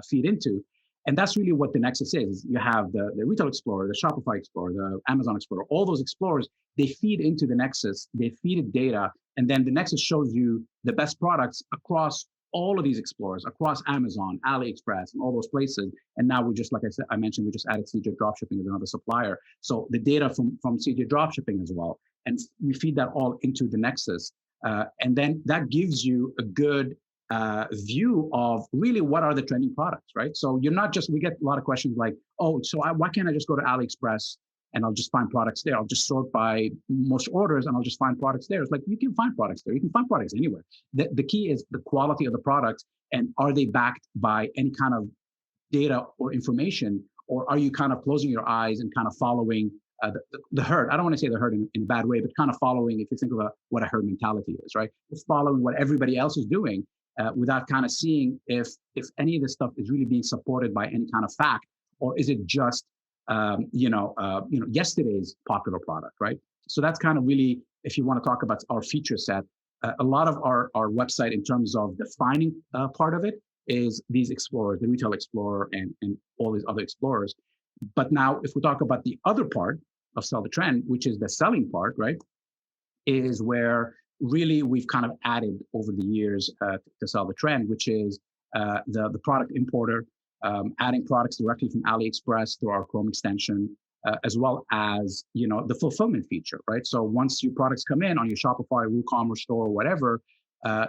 feed into, and that's really what the Nexus is. You have the Retail Explorer, the Shopify Explorer, the Amazon Explorer. All those explorers, they feed into the Nexus. They feed it data, and then the Nexus shows you the best products across all of these explorers, across Amazon, AliExpress, and all those places. And now we just, like I mentioned, we just added CJ Dropshipping as another supplier. So the data from CJ Dropshipping as well. And we feed that all into the Nexus. And then that gives you a good view of really what are the trending products, right? So you're not just, we get a lot of questions like, oh, so why can't I just go to AliExpress and I'll just find products there? I'll just sort by most orders and I'll just find products there. It's like, you can find products there. You can find products anywhere. The key is the quality of the products, and are they backed by any kind of data or information, or are you kind of closing your eyes and kind of following the herd? I don't want to say the herd in a bad way, but kind of following, if you think of what a herd mentality is, right? It's following what everybody else is doing without kind of seeing if any of this stuff is really being supported by any kind of fact, or is it just yesterday's popular product, right? So that's kind of really, if you want to talk about our feature set, a lot of our website in terms of defining part of it is these explorers, the Retail Explorer and all these other explorers. But now, if we talk about the other part of Sell the Trend, which is the selling part, right, is where really we've kind of added over the years to Sell the Trend, which is the product importer, adding products directly from AliExpress through our Chrome extension, as well as the fulfillment feature, right? So once your products come in on your Shopify, WooCommerce store, or whatever,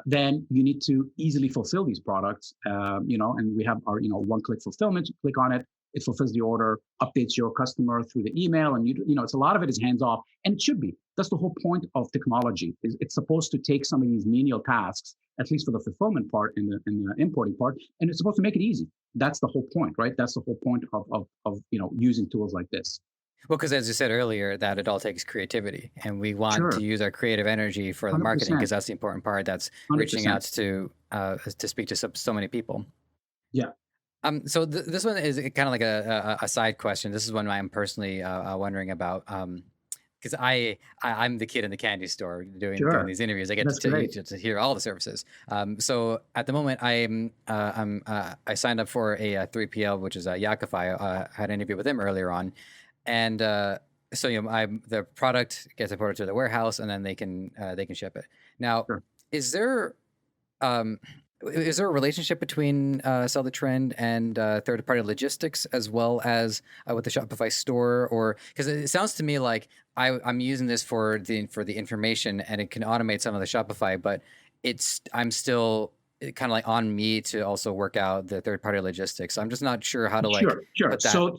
then you need to easily fulfill these products, and we have our one-click fulfillment. You click on it, it fulfills the order, updates your customer through the email, and it's a lot of it is hands off, and it should be. That's the whole point of technology. It's supposed to take some of these menial tasks, at least for the fulfillment part and the importing part, and it's supposed to make it easy. That's the whole point, right? That's the whole point of using tools like this. Well, because as you said earlier, that it all takes creativity, and we want to use our creative energy for the marketing, because that's the important part. That's 100%. Reaching out to speak to so many people. Yeah. So this one is kind of like a side question. This is one I'm personally wondering about. Because I'm the kid in the candy store doing these interviews. I get to hear all the services. So at the moment, I signed up for a 3PL, which is Yakify. I had an interview with them earlier on, and so the product gets imported to the warehouse, and then they can ship it. Now, is there a relationship between Sell the Trend and third-party logistics, as well as with the Shopify store? Or because it sounds to me like I'm using this for the information, and it can automate some of the Shopify, but I'm still kind of like on me to also work out the third-party logistics. So I'm just not sure how to Sure. Put that. So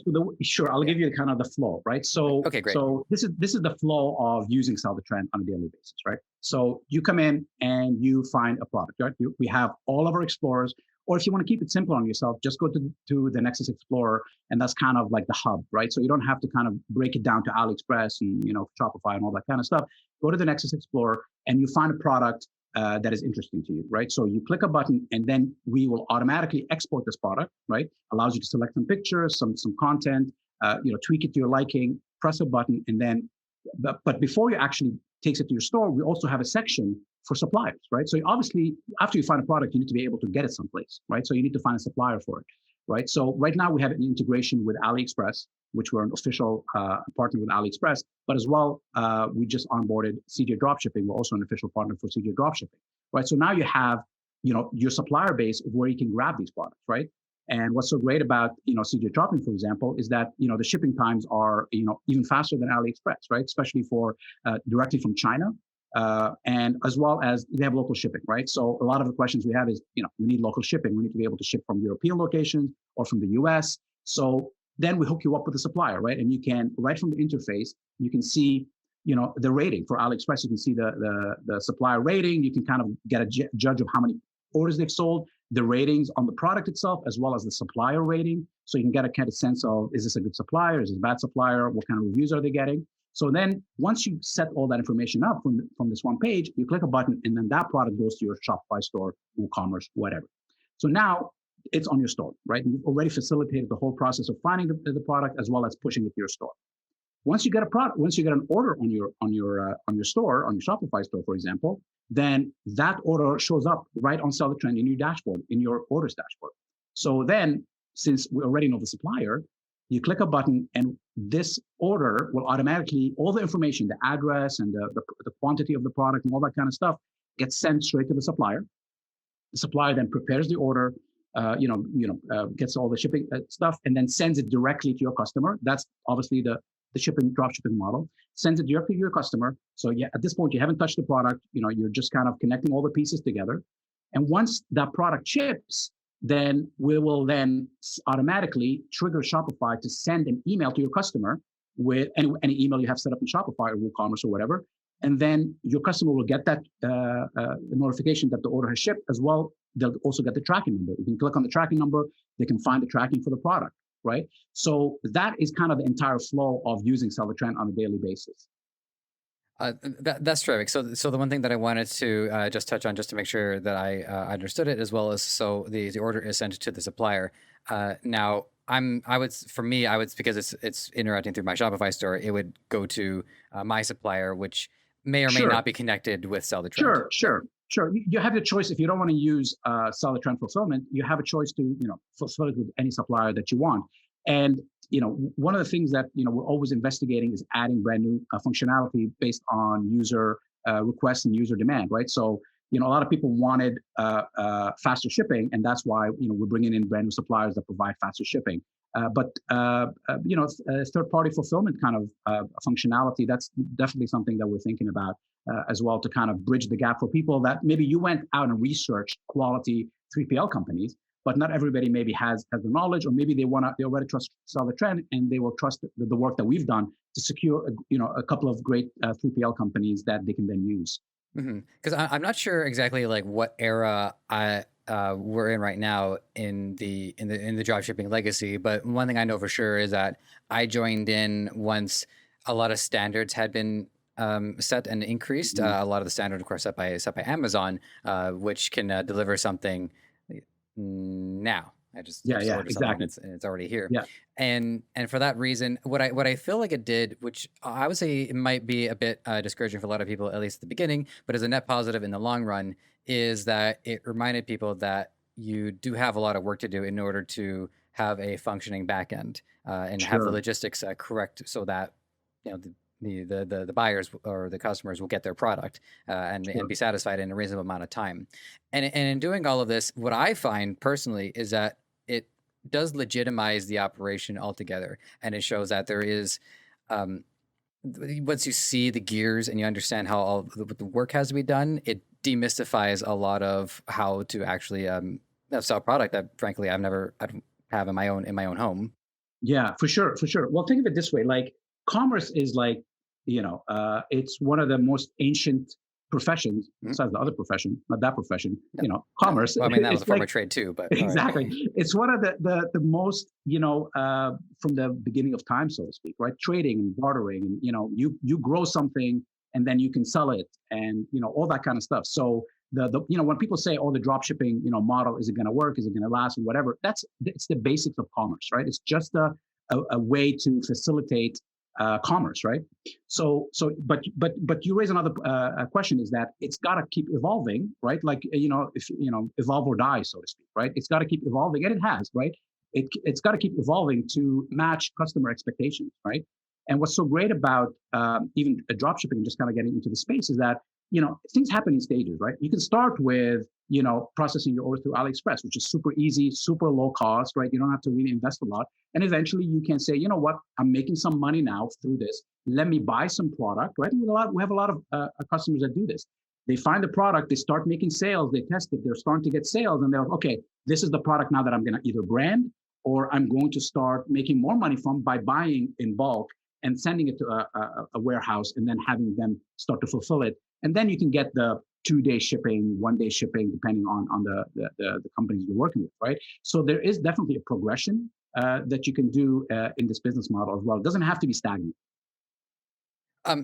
I'll give you kind of the flow, right? So okay, great. So this is the flow of using Sell the Trend on a daily basis, right? So you come in and you find a product, right? We have all of our explorers, or if you want to keep it simple on yourself, just go to the Nexus Explorer, and that's kind of like the hub, right? So you don't have to kind of break it down to AliExpress and Shopify and all that kind of stuff. Go to the Nexus Explorer and you find a product that is interesting to you, right? So you click a button, and then we will automatically export this product, right? Allows you to select some pictures, some content, tweak it to your liking, press a button, and then, but before you actually takes it to your store, we also have a section for suppliers, right? So obviously, after you find a product, you need to be able to get it someplace, right? So you need to find a supplier for it, right? So right now we have an integration with AliExpress, which we're an official partner with AliExpress, but as well, we just onboarded CJ Dropshipping. We're also an official partner for CJ Dropshipping, right? So now you have, your supplier base where you can grab these products, right? And what's so great about, CJ Dropshipping, for example, is that, the shipping times are, even faster than AliExpress, right? Especially for directly from China. And as well as they have local shipping, right? So a lot of the questions we have is, we need local shipping. We need to be able to ship from European locations or from the US. So then we hook you up with a supplier, right? And you can, right from the interface, you can see the rating for AliExpress. You can see the supplier rating. You can kind of get a judge of how many orders they've sold, the ratings on the product itself, as well as the supplier rating. So you can get a kind of sense of, is this a good supplier? Is this a bad supplier? What kind of reviews are they getting? So then once you set all that information up from this one page, you click a button, and then that product goes to your Shopify store, WooCommerce, whatever. So now it's on your store, right? You've already facilitated the whole process of finding the product as well as pushing it to your store. Once you get an order on your store, on your Shopify store, for example, then that order shows up right on Seller Trend in your dashboard, in your orders dashboard. So then, since we already know the supplier, you click a button, and this order will automatically, all the information, the address and the quantity of the product and all that kind of stuff, gets sent straight to the supplier. The supplier then prepares the order, gets all the shipping stuff, and then sends it directly to your customer. That's obviously the dropshipping model. Sends it directly to your customer. So yeah, at this point, you haven't touched the product. You're just kind of connecting all the pieces together. And once that product ships, then we will then automatically trigger Shopify to send an email to your customer with any email you have set up in Shopify or WooCommerce or whatever. And then your customer will get that notification that the order has shipped as well. They'll also get the tracking number. You can click on the tracking number. They can find the tracking for the product, right? So that is kind of the entire flow of using Seller Trend on a daily basis. That's terrific. So the one thing that I wanted to just touch on, just to make sure that I understood it as well, as so the order is sent to the supplier. Now I would because it's interacting through my Shopify store, it would go to my supplier, which may or may not be connected with Seller Trend. Sure. You have the choice. If you don't want to use Seller Trend fulfillment, you have a choice to fulfill it with any supplier that you want. And one of the things that we're always investigating is adding brand new functionality based on user requests and user demand, right? So a lot of people wanted faster shipping, and that's why we're bringing in brand new suppliers that provide faster shipping. But third-party fulfillment kind of functionality, that's definitely something that we're thinking about as well, to kind of bridge the gap for people that maybe you went out and researched quality 3PL companies, but not everybody maybe has the knowledge, or maybe they already trust Seller Trend, and they will trust the work that we've done to secure a couple of great 3PL companies that they can then use. Because I'm not sure exactly like what era we're in right now in the dropshipping legacy, but one thing I know for sure is that I joined in once a lot of standards had been set and increased. A lot of the standards, of course, set by Amazon, which can deliver something now. I just exactly. It's already here. Yeah. And for that reason, what I feel like it did, which I would say it might be a bit discouraging for a lot of people, at least at the beginning, but as a net positive in the long run, is that it reminded people that you do have a lot of work to do in order to have a functioning backend and have the logistics correct, so that the buyers or the customers will get their product and be satisfied in a reasonable amount of time. And in doing all of this, what I find personally is that it does legitimize the operation altogether, and it shows that there is once you see the gears and you understand how all the work has to be done, it demystifies a lot of how to actually sell product that frankly I don't have in my own home. Yeah, for sure. Well, think of it this way: like commerce is like it's one of the most ancient professions, besides the other profession, not that profession. Commerce. Well, I mean, that was a form of trade too, but exactly. Right. It's one of the most from the beginning of time, so to speak, right? Trading and bartering, and you grow something and then you can sell it, and all that kind of stuff. So the when people say, oh, the drop shipping model, is it going to work? Is it going to last? Or whatever. It's the basics of commerce, right? It's just a way to facilitate commerce, right? But you raise another question, is that it's got to keep evolving, right? Like if evolve or die, so to speak, right? It's got to keep evolving, and it has, right? It's got to keep evolving to match customer expectations, right? And what's so great about even dropshipping and just kind of getting into the space is that things happen in stages, right? You can start with processing your order through AliExpress, which is super easy, super low cost, right? You don't have to really invest a lot. And eventually you can say, you know what, I'm making some money now through this. Let me buy some product, right? We have a lot of customers that do this. They find the product, they start making sales, they test it, they're starting to get sales, and they're like, okay, this is the product now that I'm going to either brand, or I'm going to start making more money from by buying in bulk and sending it to a warehouse and then having them start to fulfill it. And then you can get the 2-day shipping, 1-day shipping, depending on the companies you're working with, right? So there is definitely a progression that you can do in this business model as well. It doesn't have to be stagnant.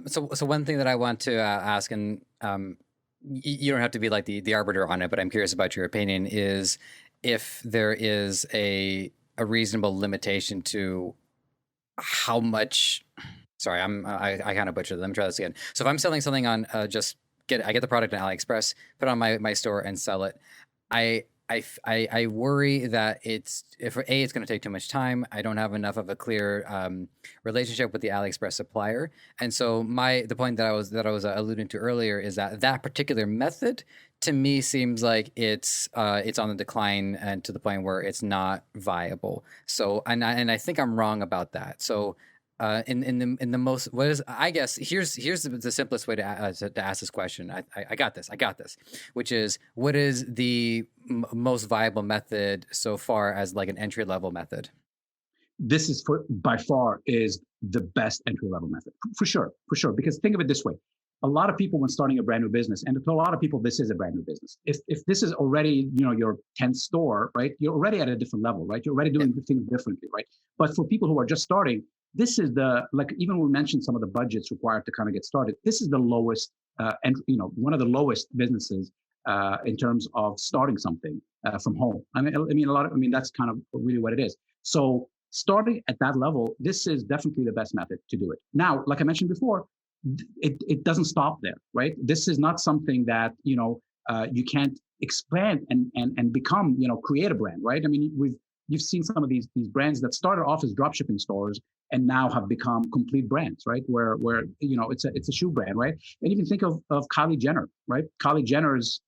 So one thing that I want to ask, and you don't have to be like the arbiter on it, but I'm curious about your opinion, is if there is a reasonable limitation to how much. Sorry, I kind of butchered. Let me try this again. So if I'm selling something on I get the product on AliExpress, put it on my store and sell it. I worry that it's going to take too much time. I don't have enough of a clear relationship with the AliExpress supplier, and so the point that I was alluding to earlier is that particular method to me seems like it's on the decline and to the point where it's not viable. So and I think I'm wrong about that. So. In the most, what is, I guess here's the simplest way to ask this question. I got this, which is, what is the most viable method so far as like an entry level method? This is by far is the best entry level method for sure. Because think of it this way: a lot of people when starting a brand new business, and to a lot of people this is a brand new business. If this is already your 10th store, right? You're already at a different level, right? You're already doing things differently, right? But for people who are just starting, this is even when we mentioned some of the budgets required to kind of get started. This is the lowest, and one of the lowest businesses in terms of starting something from home. I mean, that's kind of really what it is. So starting at that level, this is definitely the best method to do it. Now, like I mentioned before, it doesn't stop there, right? This is not something that you can't expand and become, create a brand, right? I mean, you've seen some of these brands that started off as dropshipping stores and now have become complete brands, right? Where it's a shoe brand, right? And you can think of Kylie Jenner, right? Kylie Jenner's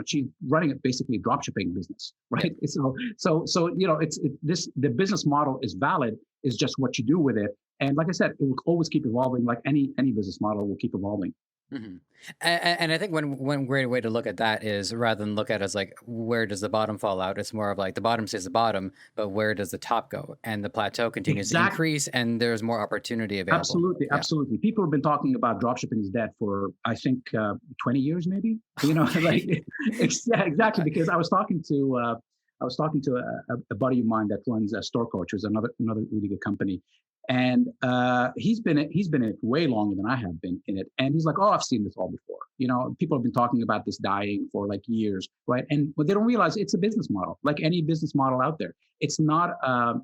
she's running basically a dropshipping business, right? So the business model is valid. It's just what you do with it. And like I said, it will always keep evolving. Like any business model will keep evolving. Mm-hmm. And I think one great way to look at that is, rather than look at it as like, where does the bottom fall out? It's more of like the bottom stays the bottom, but where does the top go? And the plateau continues to increase, and there's more opportunity available. Absolutely. People have been talking about dropshipping is dead for, I think, 20 years, maybe. Exactly. Because I was talking to a buddy of mine that runs Store Coach, which is another really good company. And he's been in it way longer than I have been in it. And he's like, "Oh, I've seen this all before. People have been talking about this dying for like years, right?" And what they don't realize, it's a business model, like any business model out there. It's not.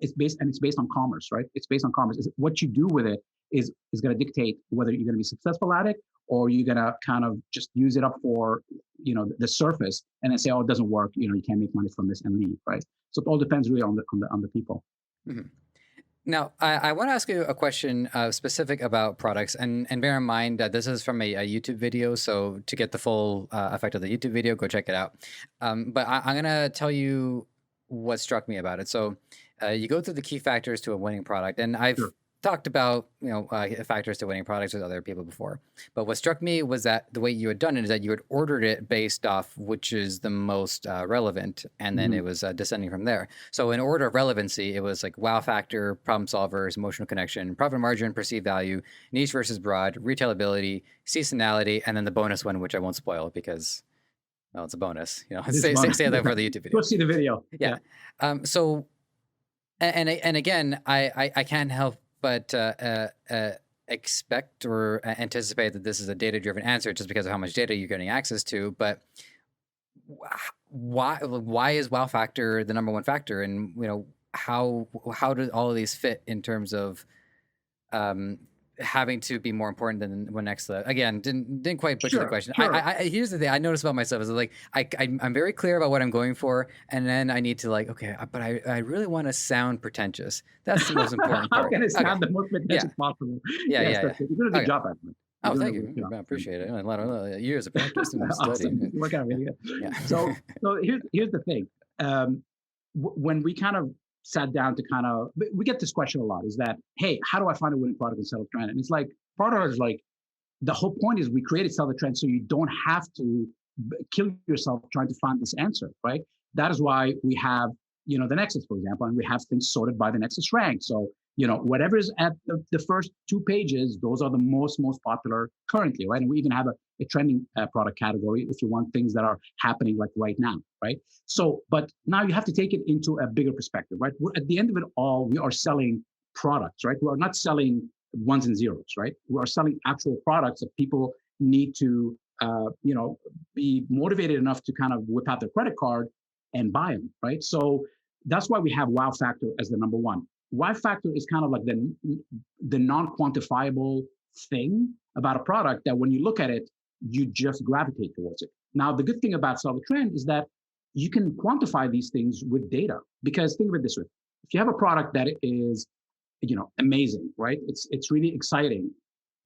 It's based on commerce, right? It's based on commerce. What you do with it is going to dictate whether you're going to be successful at it, or you're going to kind of just use it up for the surface and then say, "Oh, it doesn't work. You can't make money from this," and leave, right? So it all depends really on the people. Mm-hmm. Now, I want to ask you a question specific about products, and bear in mind that this is from a YouTube video, so to get the full effect of the YouTube video, go check it out. But I'm going to tell you what struck me about it. So you go through the key factors to a winning product, and I've talked about factors to winning products with other people before. But what struck me was that the way you had done it is that you had ordered it based off which is the most relevant, and then it was descending from there. So in order of relevancy, it was like wow factor, problem solvers, emotional connection, profit margin, perceived value, niche versus broad, retailability, seasonality, and then the bonus one, which I won't spoil because, well, it's a bonus. Say that for the YouTube video. Go see the video. Yeah. So, and again, I can't help but expect or anticipate that this is a data-driven answer just because of how much data you're getting access to. But why is wow factor the number one factor? And how do all of these fit in terms of having to be more important than when next again didn't quite butcher the question. Sure. I here's the thing I noticed about myself is like I'm very clear about what I'm going for, and then I need to but I really want to sound pretentious. That's the most important part. How can it sound the most pretentious possible? Yeah. You're doing a good job at it. Oh, thank you. I appreciate it. A lot of years of practice and study. Awesome. Work out really good. Yeah. So here's the thing. When we kind of sat down to we get this question a lot, is that, hey, how do I find a winning product and sell the trend? And it's like, part of it is like, the whole point is we created Sell the Trend so you don't have to kill yourself trying to find this answer, right? That is why we have, the Nexus, for example, and we have things sorted by the Nexus rank. So whatever is at the first 2 pages, those are the most popular currently, right? And we even have a trending product category if you want things that are happening like right now, right? So, but now you have to take it into a bigger perspective, right? At the end of it all, we are selling products, right? We are not selling ones and zeros, right? We are selling actual products that people need to, be motivated enough to kind of whip out their credit card and buy them, right? So that's why we have wow factor as the number one. Wow factor is kind of like the non-quantifiable thing about a product that when you look at it, you just gravitate towards it. Now, the good thing about Sell the Trend is that you can quantify these things with data. Because think of it this way: if you have a product that is, amazing, right? It's really exciting,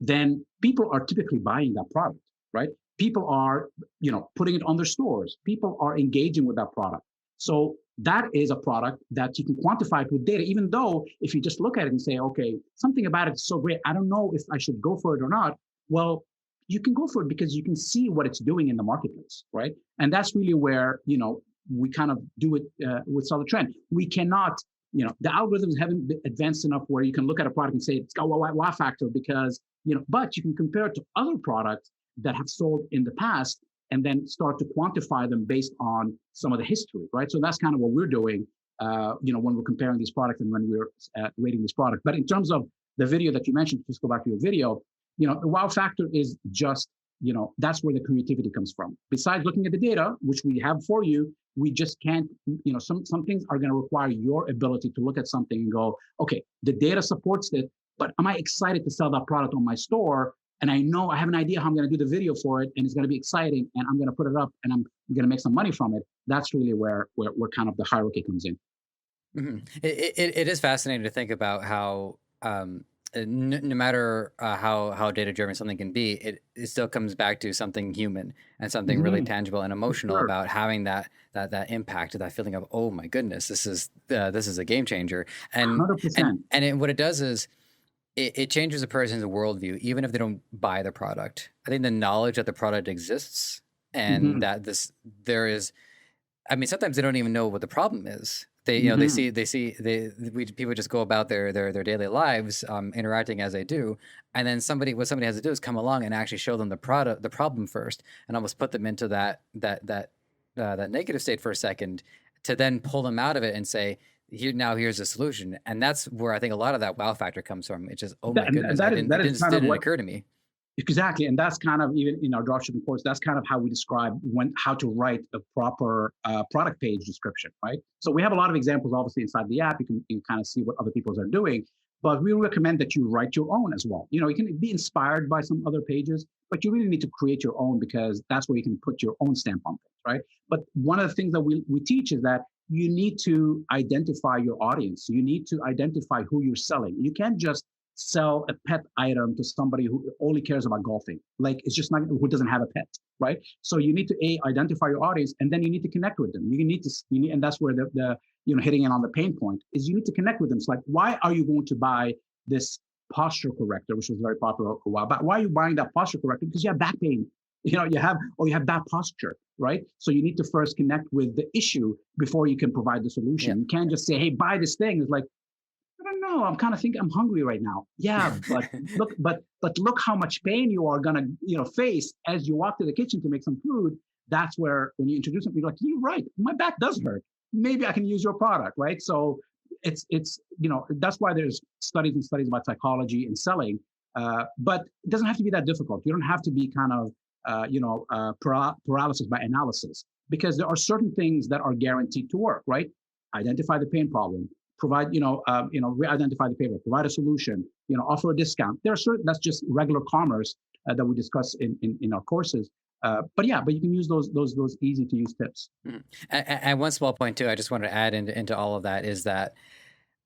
then people are typically buying that product, right? People are, putting it on their stores. People are engaging with that product. So that is a product that you can quantify it with data, even though if you just look at it and say, okay, something about it is so great, I don't know if I should go for it or not. Well, you can go for it because you can see what it's doing in the marketplace, right? And that's really where, we kind of do it with Solid Trend. We cannot, the algorithms haven't been advanced enough where you can look at a product and say it's got a wow factor because, but you can compare it to other products that have sold in the past and then start to quantify them based on some of the history, right? So that's kind of what we're doing, when we're comparing these products and when we're rating this product. But in terms of the video that you mentioned, just go back to your video, the wow factor is just, that's where the creativity comes from. Besides looking at the data, which we have for you, we just can't, some things are going to require your ability to look at something and go, okay, the data supports it, but am I excited to sell that product on my store? And I know I have an idea how I'm going to do the video for it, and it's going to be exciting, and I'm going to put it up, and I'm going to make some money from it. That's really where kind of the hierarchy comes in. Mm-hmm. It is fascinating to think about how no matter how data driven something can be, it still comes back to something human and something really tangible and emotional about having that impact, that feeling of, oh my goodness, this is a game changer. And 100%. What it does is it changes a person's worldview, even if they don't buy the product. I think the knowledge that the product exists and that there is, I mean, sometimes they don't even know what the problem is. They, people just go about their daily lives, interacting as they do. And then what somebody has to do is come along and actually show them the problem first, and almost put them into that negative state for a second, to then pull them out of it and say, here's the solution. And that's where I think a lot of that wow factor comes from. It's just, oh my goodness, it didn't occur to me. Exactly. And that's kind of, even in our dropshipping course, that's kind of how we describe how to write a proper product page description, right? So we have a lot of examples, obviously, inside the app. You can kind of see what other people are doing, but we recommend that you write your own as well. You can be inspired by some other pages, but you really need to create your own, because that's where you can put your own stamp on things, right? But one of the things that we teach is that you need to identify your audience. You need to identify who you're selling. You can't just sell a pet item to somebody who only cares about golfing. Like, it's just not, who doesn't have a pet, right? So you need to identify your audience, and then you need to connect with them. And that's where the hitting in on the pain point is, you need to connect with them. It's like, why are you going to buy this posture corrector, which was very popular a while back? Why are you buying that posture corrector? Because you have back pain. You have bad posture, right? So you need to first connect with the issue before you can provide the solution. Yeah. You can't just say, hey, buy this thing. It's like, I don't know, I'm kind of thinking I'm hungry right now. Yeah, but look how much pain you are gonna face as you walk to the kitchen to make some food. That's where, when you introduce them, you're like, you're right, my back does hurt. Maybe I can use your product, right? So it's that's why there's studies and studies about psychology and selling. But it doesn't have to be that difficult. You don't have to be kind of paralysis by analysis, because there are certain things that are guaranteed to work, right? Identify the pain problem, provide, re-identify the pain, provide a solution, offer a discount. There are certain, that's just regular commerce that we discuss in our courses. But you can use those easy to use tips. Mm-hmm. And one small point too, I just wanted to add into all of that, is that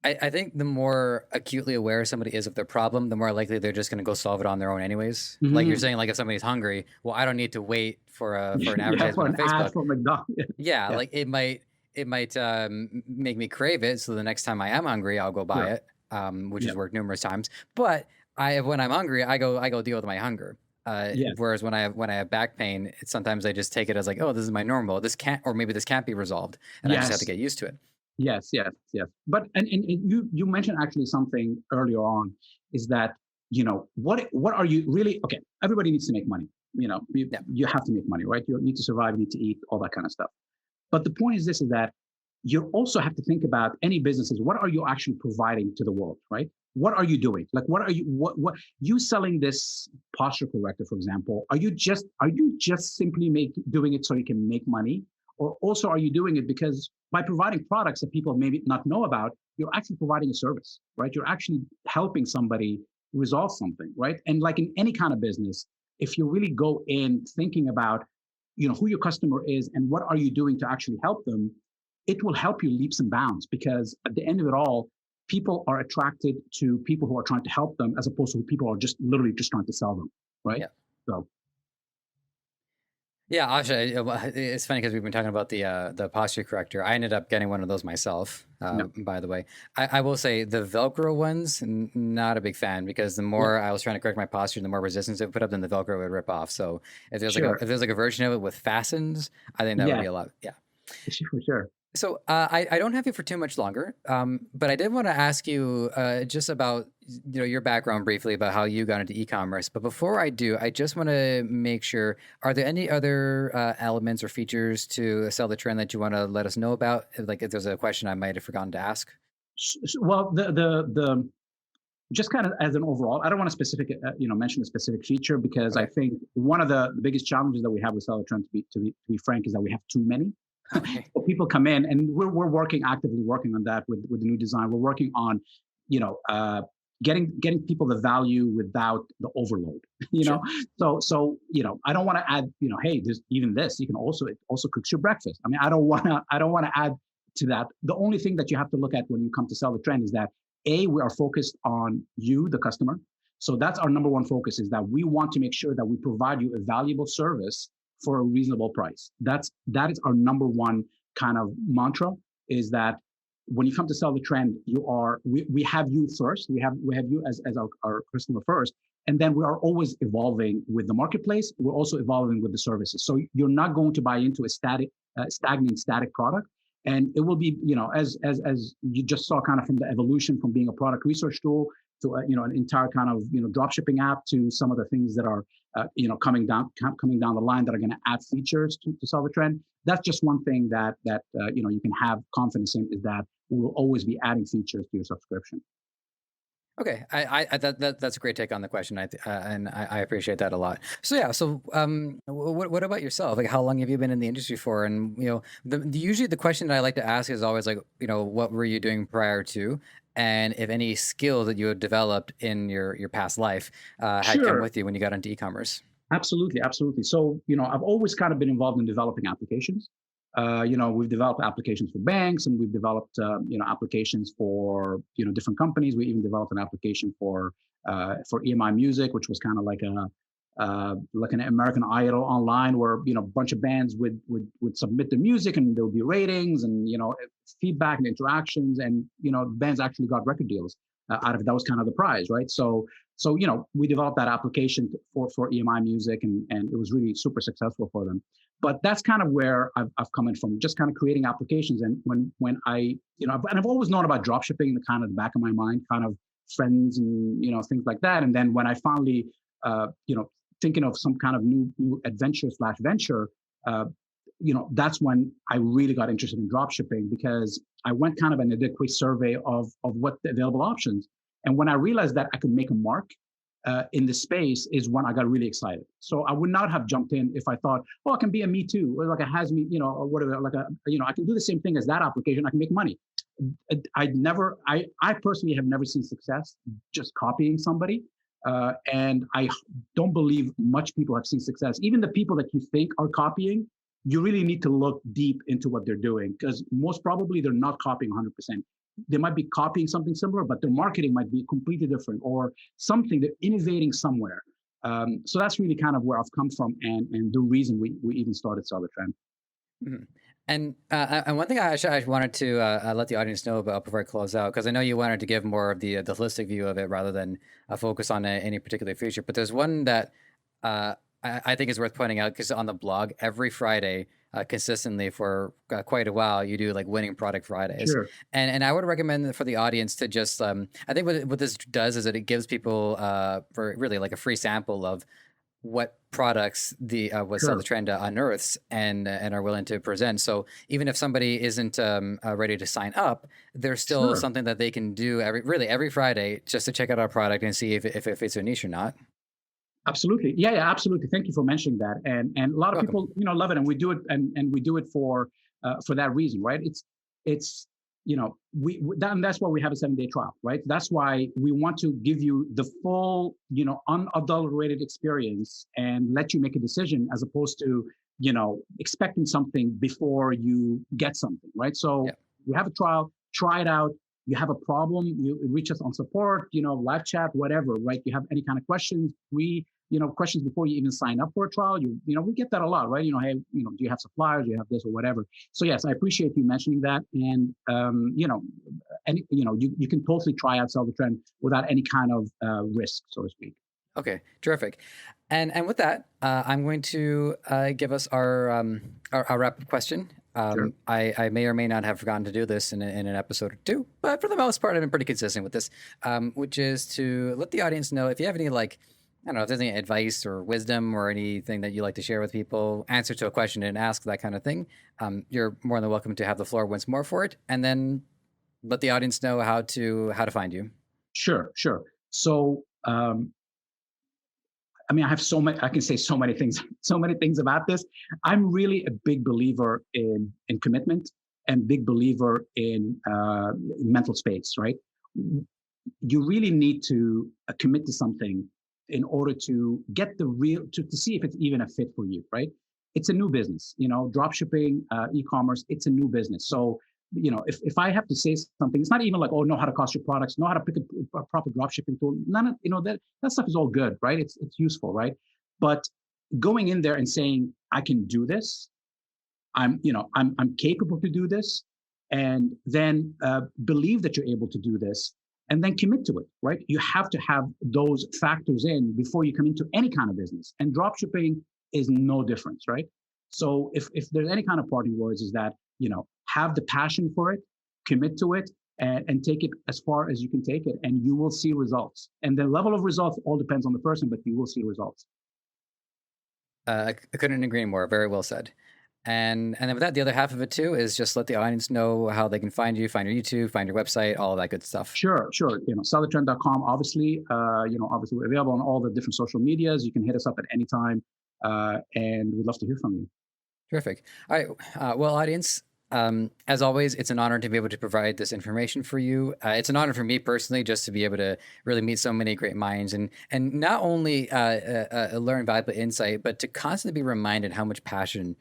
I think the more acutely aware somebody is of their problem, the more likely they're just going to go solve it on their own anyways. Mm-hmm. Like you're saying, like if somebody's hungry, well, I don't need to wait for an advertisement on Facebook. Ad for McDonald's. Yeah, like it might make me crave it. So the next time I am hungry, I'll go buy it, which has worked numerous times. But when I'm hungry, I go deal with my hunger. Whereas when I have back pain, sometimes I just take it as like, oh, this is my normal. This can't be resolved, and I just have to get used to it. Yes, yes, yes. But and you mentioned actually something earlier on is that what are you really okay? Everybody needs to make money. Yeah. You have to make money, right? You need to survive, you need to eat, all that kind of stuff. But the point is this: is that you also have to think about any businesses. What are you actually providing to the world, right? What are you doing? Like, what are you what you selling this posture corrector, for example? Are you just simply doing it so you can make money, or also are you doing it because by providing products that people maybe not know about, you're actually providing a service, right? You're actually helping somebody resolve something, right? And like in any kind of business, if you really go in thinking about who your customer is and what are you doing to actually help them, it will help you leaps and bounds, because at the end of it all, people are attracted to people who are trying to help them as opposed to people who are just literally just trying to sell them, right? Yeah. So Yeah, actually, it's funny because we've been talking about the posture corrector. I ended up getting one of those myself. yeah, By the way, I will say the Velcro ones, not a big fan, because the yeah, more I was trying to correct my posture, the more resistance it would put up, then the Velcro would rip off. So sure, if there's like a version of it with fastens, I think that would yeah, be a lot. Yeah. for sure. So I don't have you for too much longer, but I did want to ask you just about your background briefly about how you got into e-commerce. But before I do, I just want to make sure: are there any other elements or features to Sell the Trend that you want to let us know about? Like if there's a question I might have forgotten to ask. Well, the just kind of as an overall, I don't want to mention a specific feature, because I Okay. think one of the biggest challenges that we have with seller trend, to be frank, is that we have too many. Okay. So people come in, and we're actively working on that with the new design. We're working on, you know, uh, getting people the value without the overload. You Sure. know, so I don't want to add, hey, there's even this. You can also it also cooks your breakfast. I mean, I don't want to add to that. The only thing that you have to look at when you come to sell the trend is that we are focused on you, the customer. So that's our number one focus, is that we want to make sure that we provide you a valuable service for a reasonable price. That is our number one kind of mantra, is that when you come to sell the trend, we have you first. We have you as our customer first. And then we are always evolving with the marketplace. We're also evolving with the services. So you're not going to buy into a static product. And it will be, as you just saw, kind of from the evolution from being a product research tool to an entire kind of drop shipping app, to some of the things that are coming down the line that are going to add features to solve the trend. That's just one thing that you can have confidence in, is that we will always be adding features to your subscription. Okay, that's a great take on the question, and I appreciate that a lot. So yeah, so what about yourself? Like, how long have you been in the industry for? And usually the question that I like to ask is always like, what were you doing prior to, and if any skill that you had developed in your past life had come Sure. with you when you got into e-commerce. Absolutely, absolutely. So, I've always kind of been involved in developing applications. We've developed applications for banks, and we've developed, applications for, different companies. We even developed an application for EMI Music, which was kind of like an American Idol online, where a bunch of bands would submit their music, and there would be ratings and feedback and interactions, and bands actually got record deals out of it. That was kind of the prize, right? So we developed that application for EMI Music, and it was really super successful for them. But that's kind of where I've come in from, just kind of creating applications. And when I've always known about dropshipping in the kind of the back of my mind, kind of friends and things like that. And then when I finally thinking of some kind of new adventure/venture, uh, that's when I really got interested in dropshipping, because I went kind of and did a quick survey of what the available options. And when I realized that I could make a mark in the space, is when I got really excited. So I would not have jumped in if I thought, oh, I can be a me too, or like a has me, or whatever, I can do the same thing as that application. I can make money. I personally have never seen success just copying somebody. And I don't believe much people have seen success. Even the people that you think are copying, you really need to look deep into what they're doing, because most probably they're not copying 100%. They might be copying something similar, but their marketing might be completely different, or something they're innovating somewhere. So that's really kind of where I've come from, and the reason we even started Seller Trend. Mhm. And one thing I wanted to let the audience know about before I close out, because I know you wanted to give more of the holistic view of it rather than focus on any particular feature. But there's one that I think is worth pointing out, because on the blog every Friday consistently for quite a while, you do like winning product Fridays. Sure, And I would recommend for the audience to just, I think what this does is that it gives people for really like a free sample of what products the what Sell the sure, Trend unearths and are willing to present. So even if somebody isn't ready to sign up, there's still sure. something that they can do every Friday just to check out our product and see if it fits their niche or not. Absolutely. Yeah, yeah, absolutely. Thank you for mentioning that. And a lot of Welcome. people, love it, and we do it, and we do it for that reason, right? It's and that's why we have a 7-day trial, right? That's why we want to give you the full, unadulterated experience and let you make a decision as opposed to, expecting something before you get something, right? So Yeah. we have a trial, try it out. You have a problem, you reach us on support, live chat, whatever, right? You have any kind of questions, questions before you even sign up for a trial. We get that a lot, right? Hey, do you have suppliers? Do you have this or whatever? So yes, I appreciate you mentioning that. And, you can totally try out Sell the Trend without any kind of risk, so to speak. Okay, terrific. And with that, I'm going to give us our wrap-up question. Sure. I may or may not have forgotten to do this in an episode or two, but for the most part, I've been pretty consistent with this, which is to let the audience know if you have any, like, I don't know, if there's any advice or wisdom or anything that you like to share with people, answer to a question and ask, that kind of thing. You're more than welcome to have the floor once more for it, and then let the audience know how to find you. Sure, sure. So, I have I can say so many things, so many things about this. I'm really a big believer in commitment and big believer in mental space, right? You really need to commit to something in order to get to see if it's even a fit for you, right? It's a new business, dropshipping, e-commerce, it's a new business. So, if I have to say something, it's not even like, oh, know how to cost your products, know how to pick a proper dropshipping tool. None of, that stuff is all good, right? It's useful, right? But going in there and saying, I can do this, I'm capable to do this, and then believe that you're able to do this, and then commit to it, right? You have to have those factors in before you come into any kind of business, and dropshipping is no difference, right? So if there's any kind of parting words, is that have the passion for it, commit to it, and take it as far as you can take it, and you will see results. And the level of results all depends on the person, but you will see results. I couldn't agree more. Very well said. And then with that, the other half of it too is just let the audience know how they can find you, find your YouTube, find your website, all of that good stuff. Sure, sure. Sellthetrend.com, obviously, obviously we're available on all the different social medias. You can hit us up at any time, and we'd love to hear from you. Terrific. All right. Well, audience, as always, it's an honor to be able to provide this information for you. It's an honor for me personally just to be able to really meet so many great minds and not only learn valuable insight, but to constantly be reminded how much passion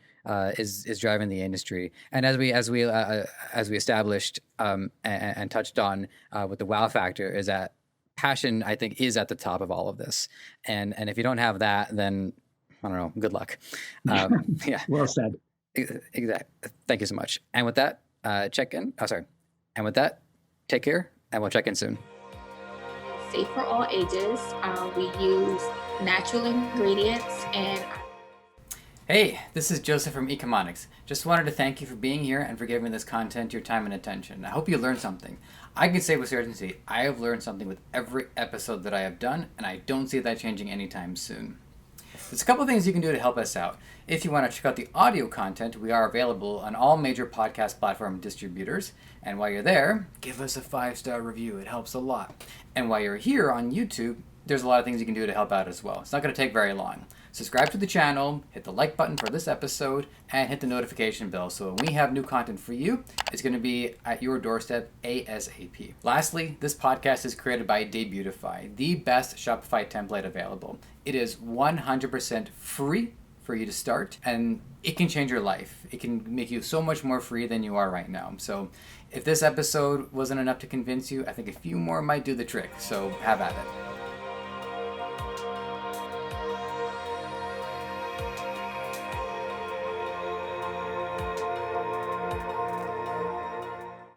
is driving the industry. And as we established and touched on with the wow factor, is that passion, I think, is at the top of all of this. And if you don't have that, then I don't know. Good luck. Yeah. Well said. Exactly. Thank you so much. And with that, check in. Oh, sorry. And with that, take care, and we'll check in soon. Safe for all ages. We use natural ingredients and. Hey, this is Joseph from Ecomonics. Just wanted to thank you for being here and for giving this content your time and attention. I hope you learned something. I can say with certainty, I have learned something with every episode that I have done, and I don't see that changing anytime soon. There's a couple things you can do to help us out. If you want to check out the audio content, we are available on all major podcast platform distributors. And while you're there, give us a 5-star review. It helps a lot. And while you're here on YouTube, there's a lot of things you can do to help out as well. It's not going to take very long. Subscribe to the channel, hit the like button for this episode, and hit the notification bell so when we have new content for you, it's going to be at your doorstep ASAP. Lastly, this podcast is created by Debutify, the best Shopify template available. It is 100% free for you to start, and it can change your life. It can make you so much more free than you are right now. So if this episode wasn't enough to convince you, I think a few more might do the trick. So have at it.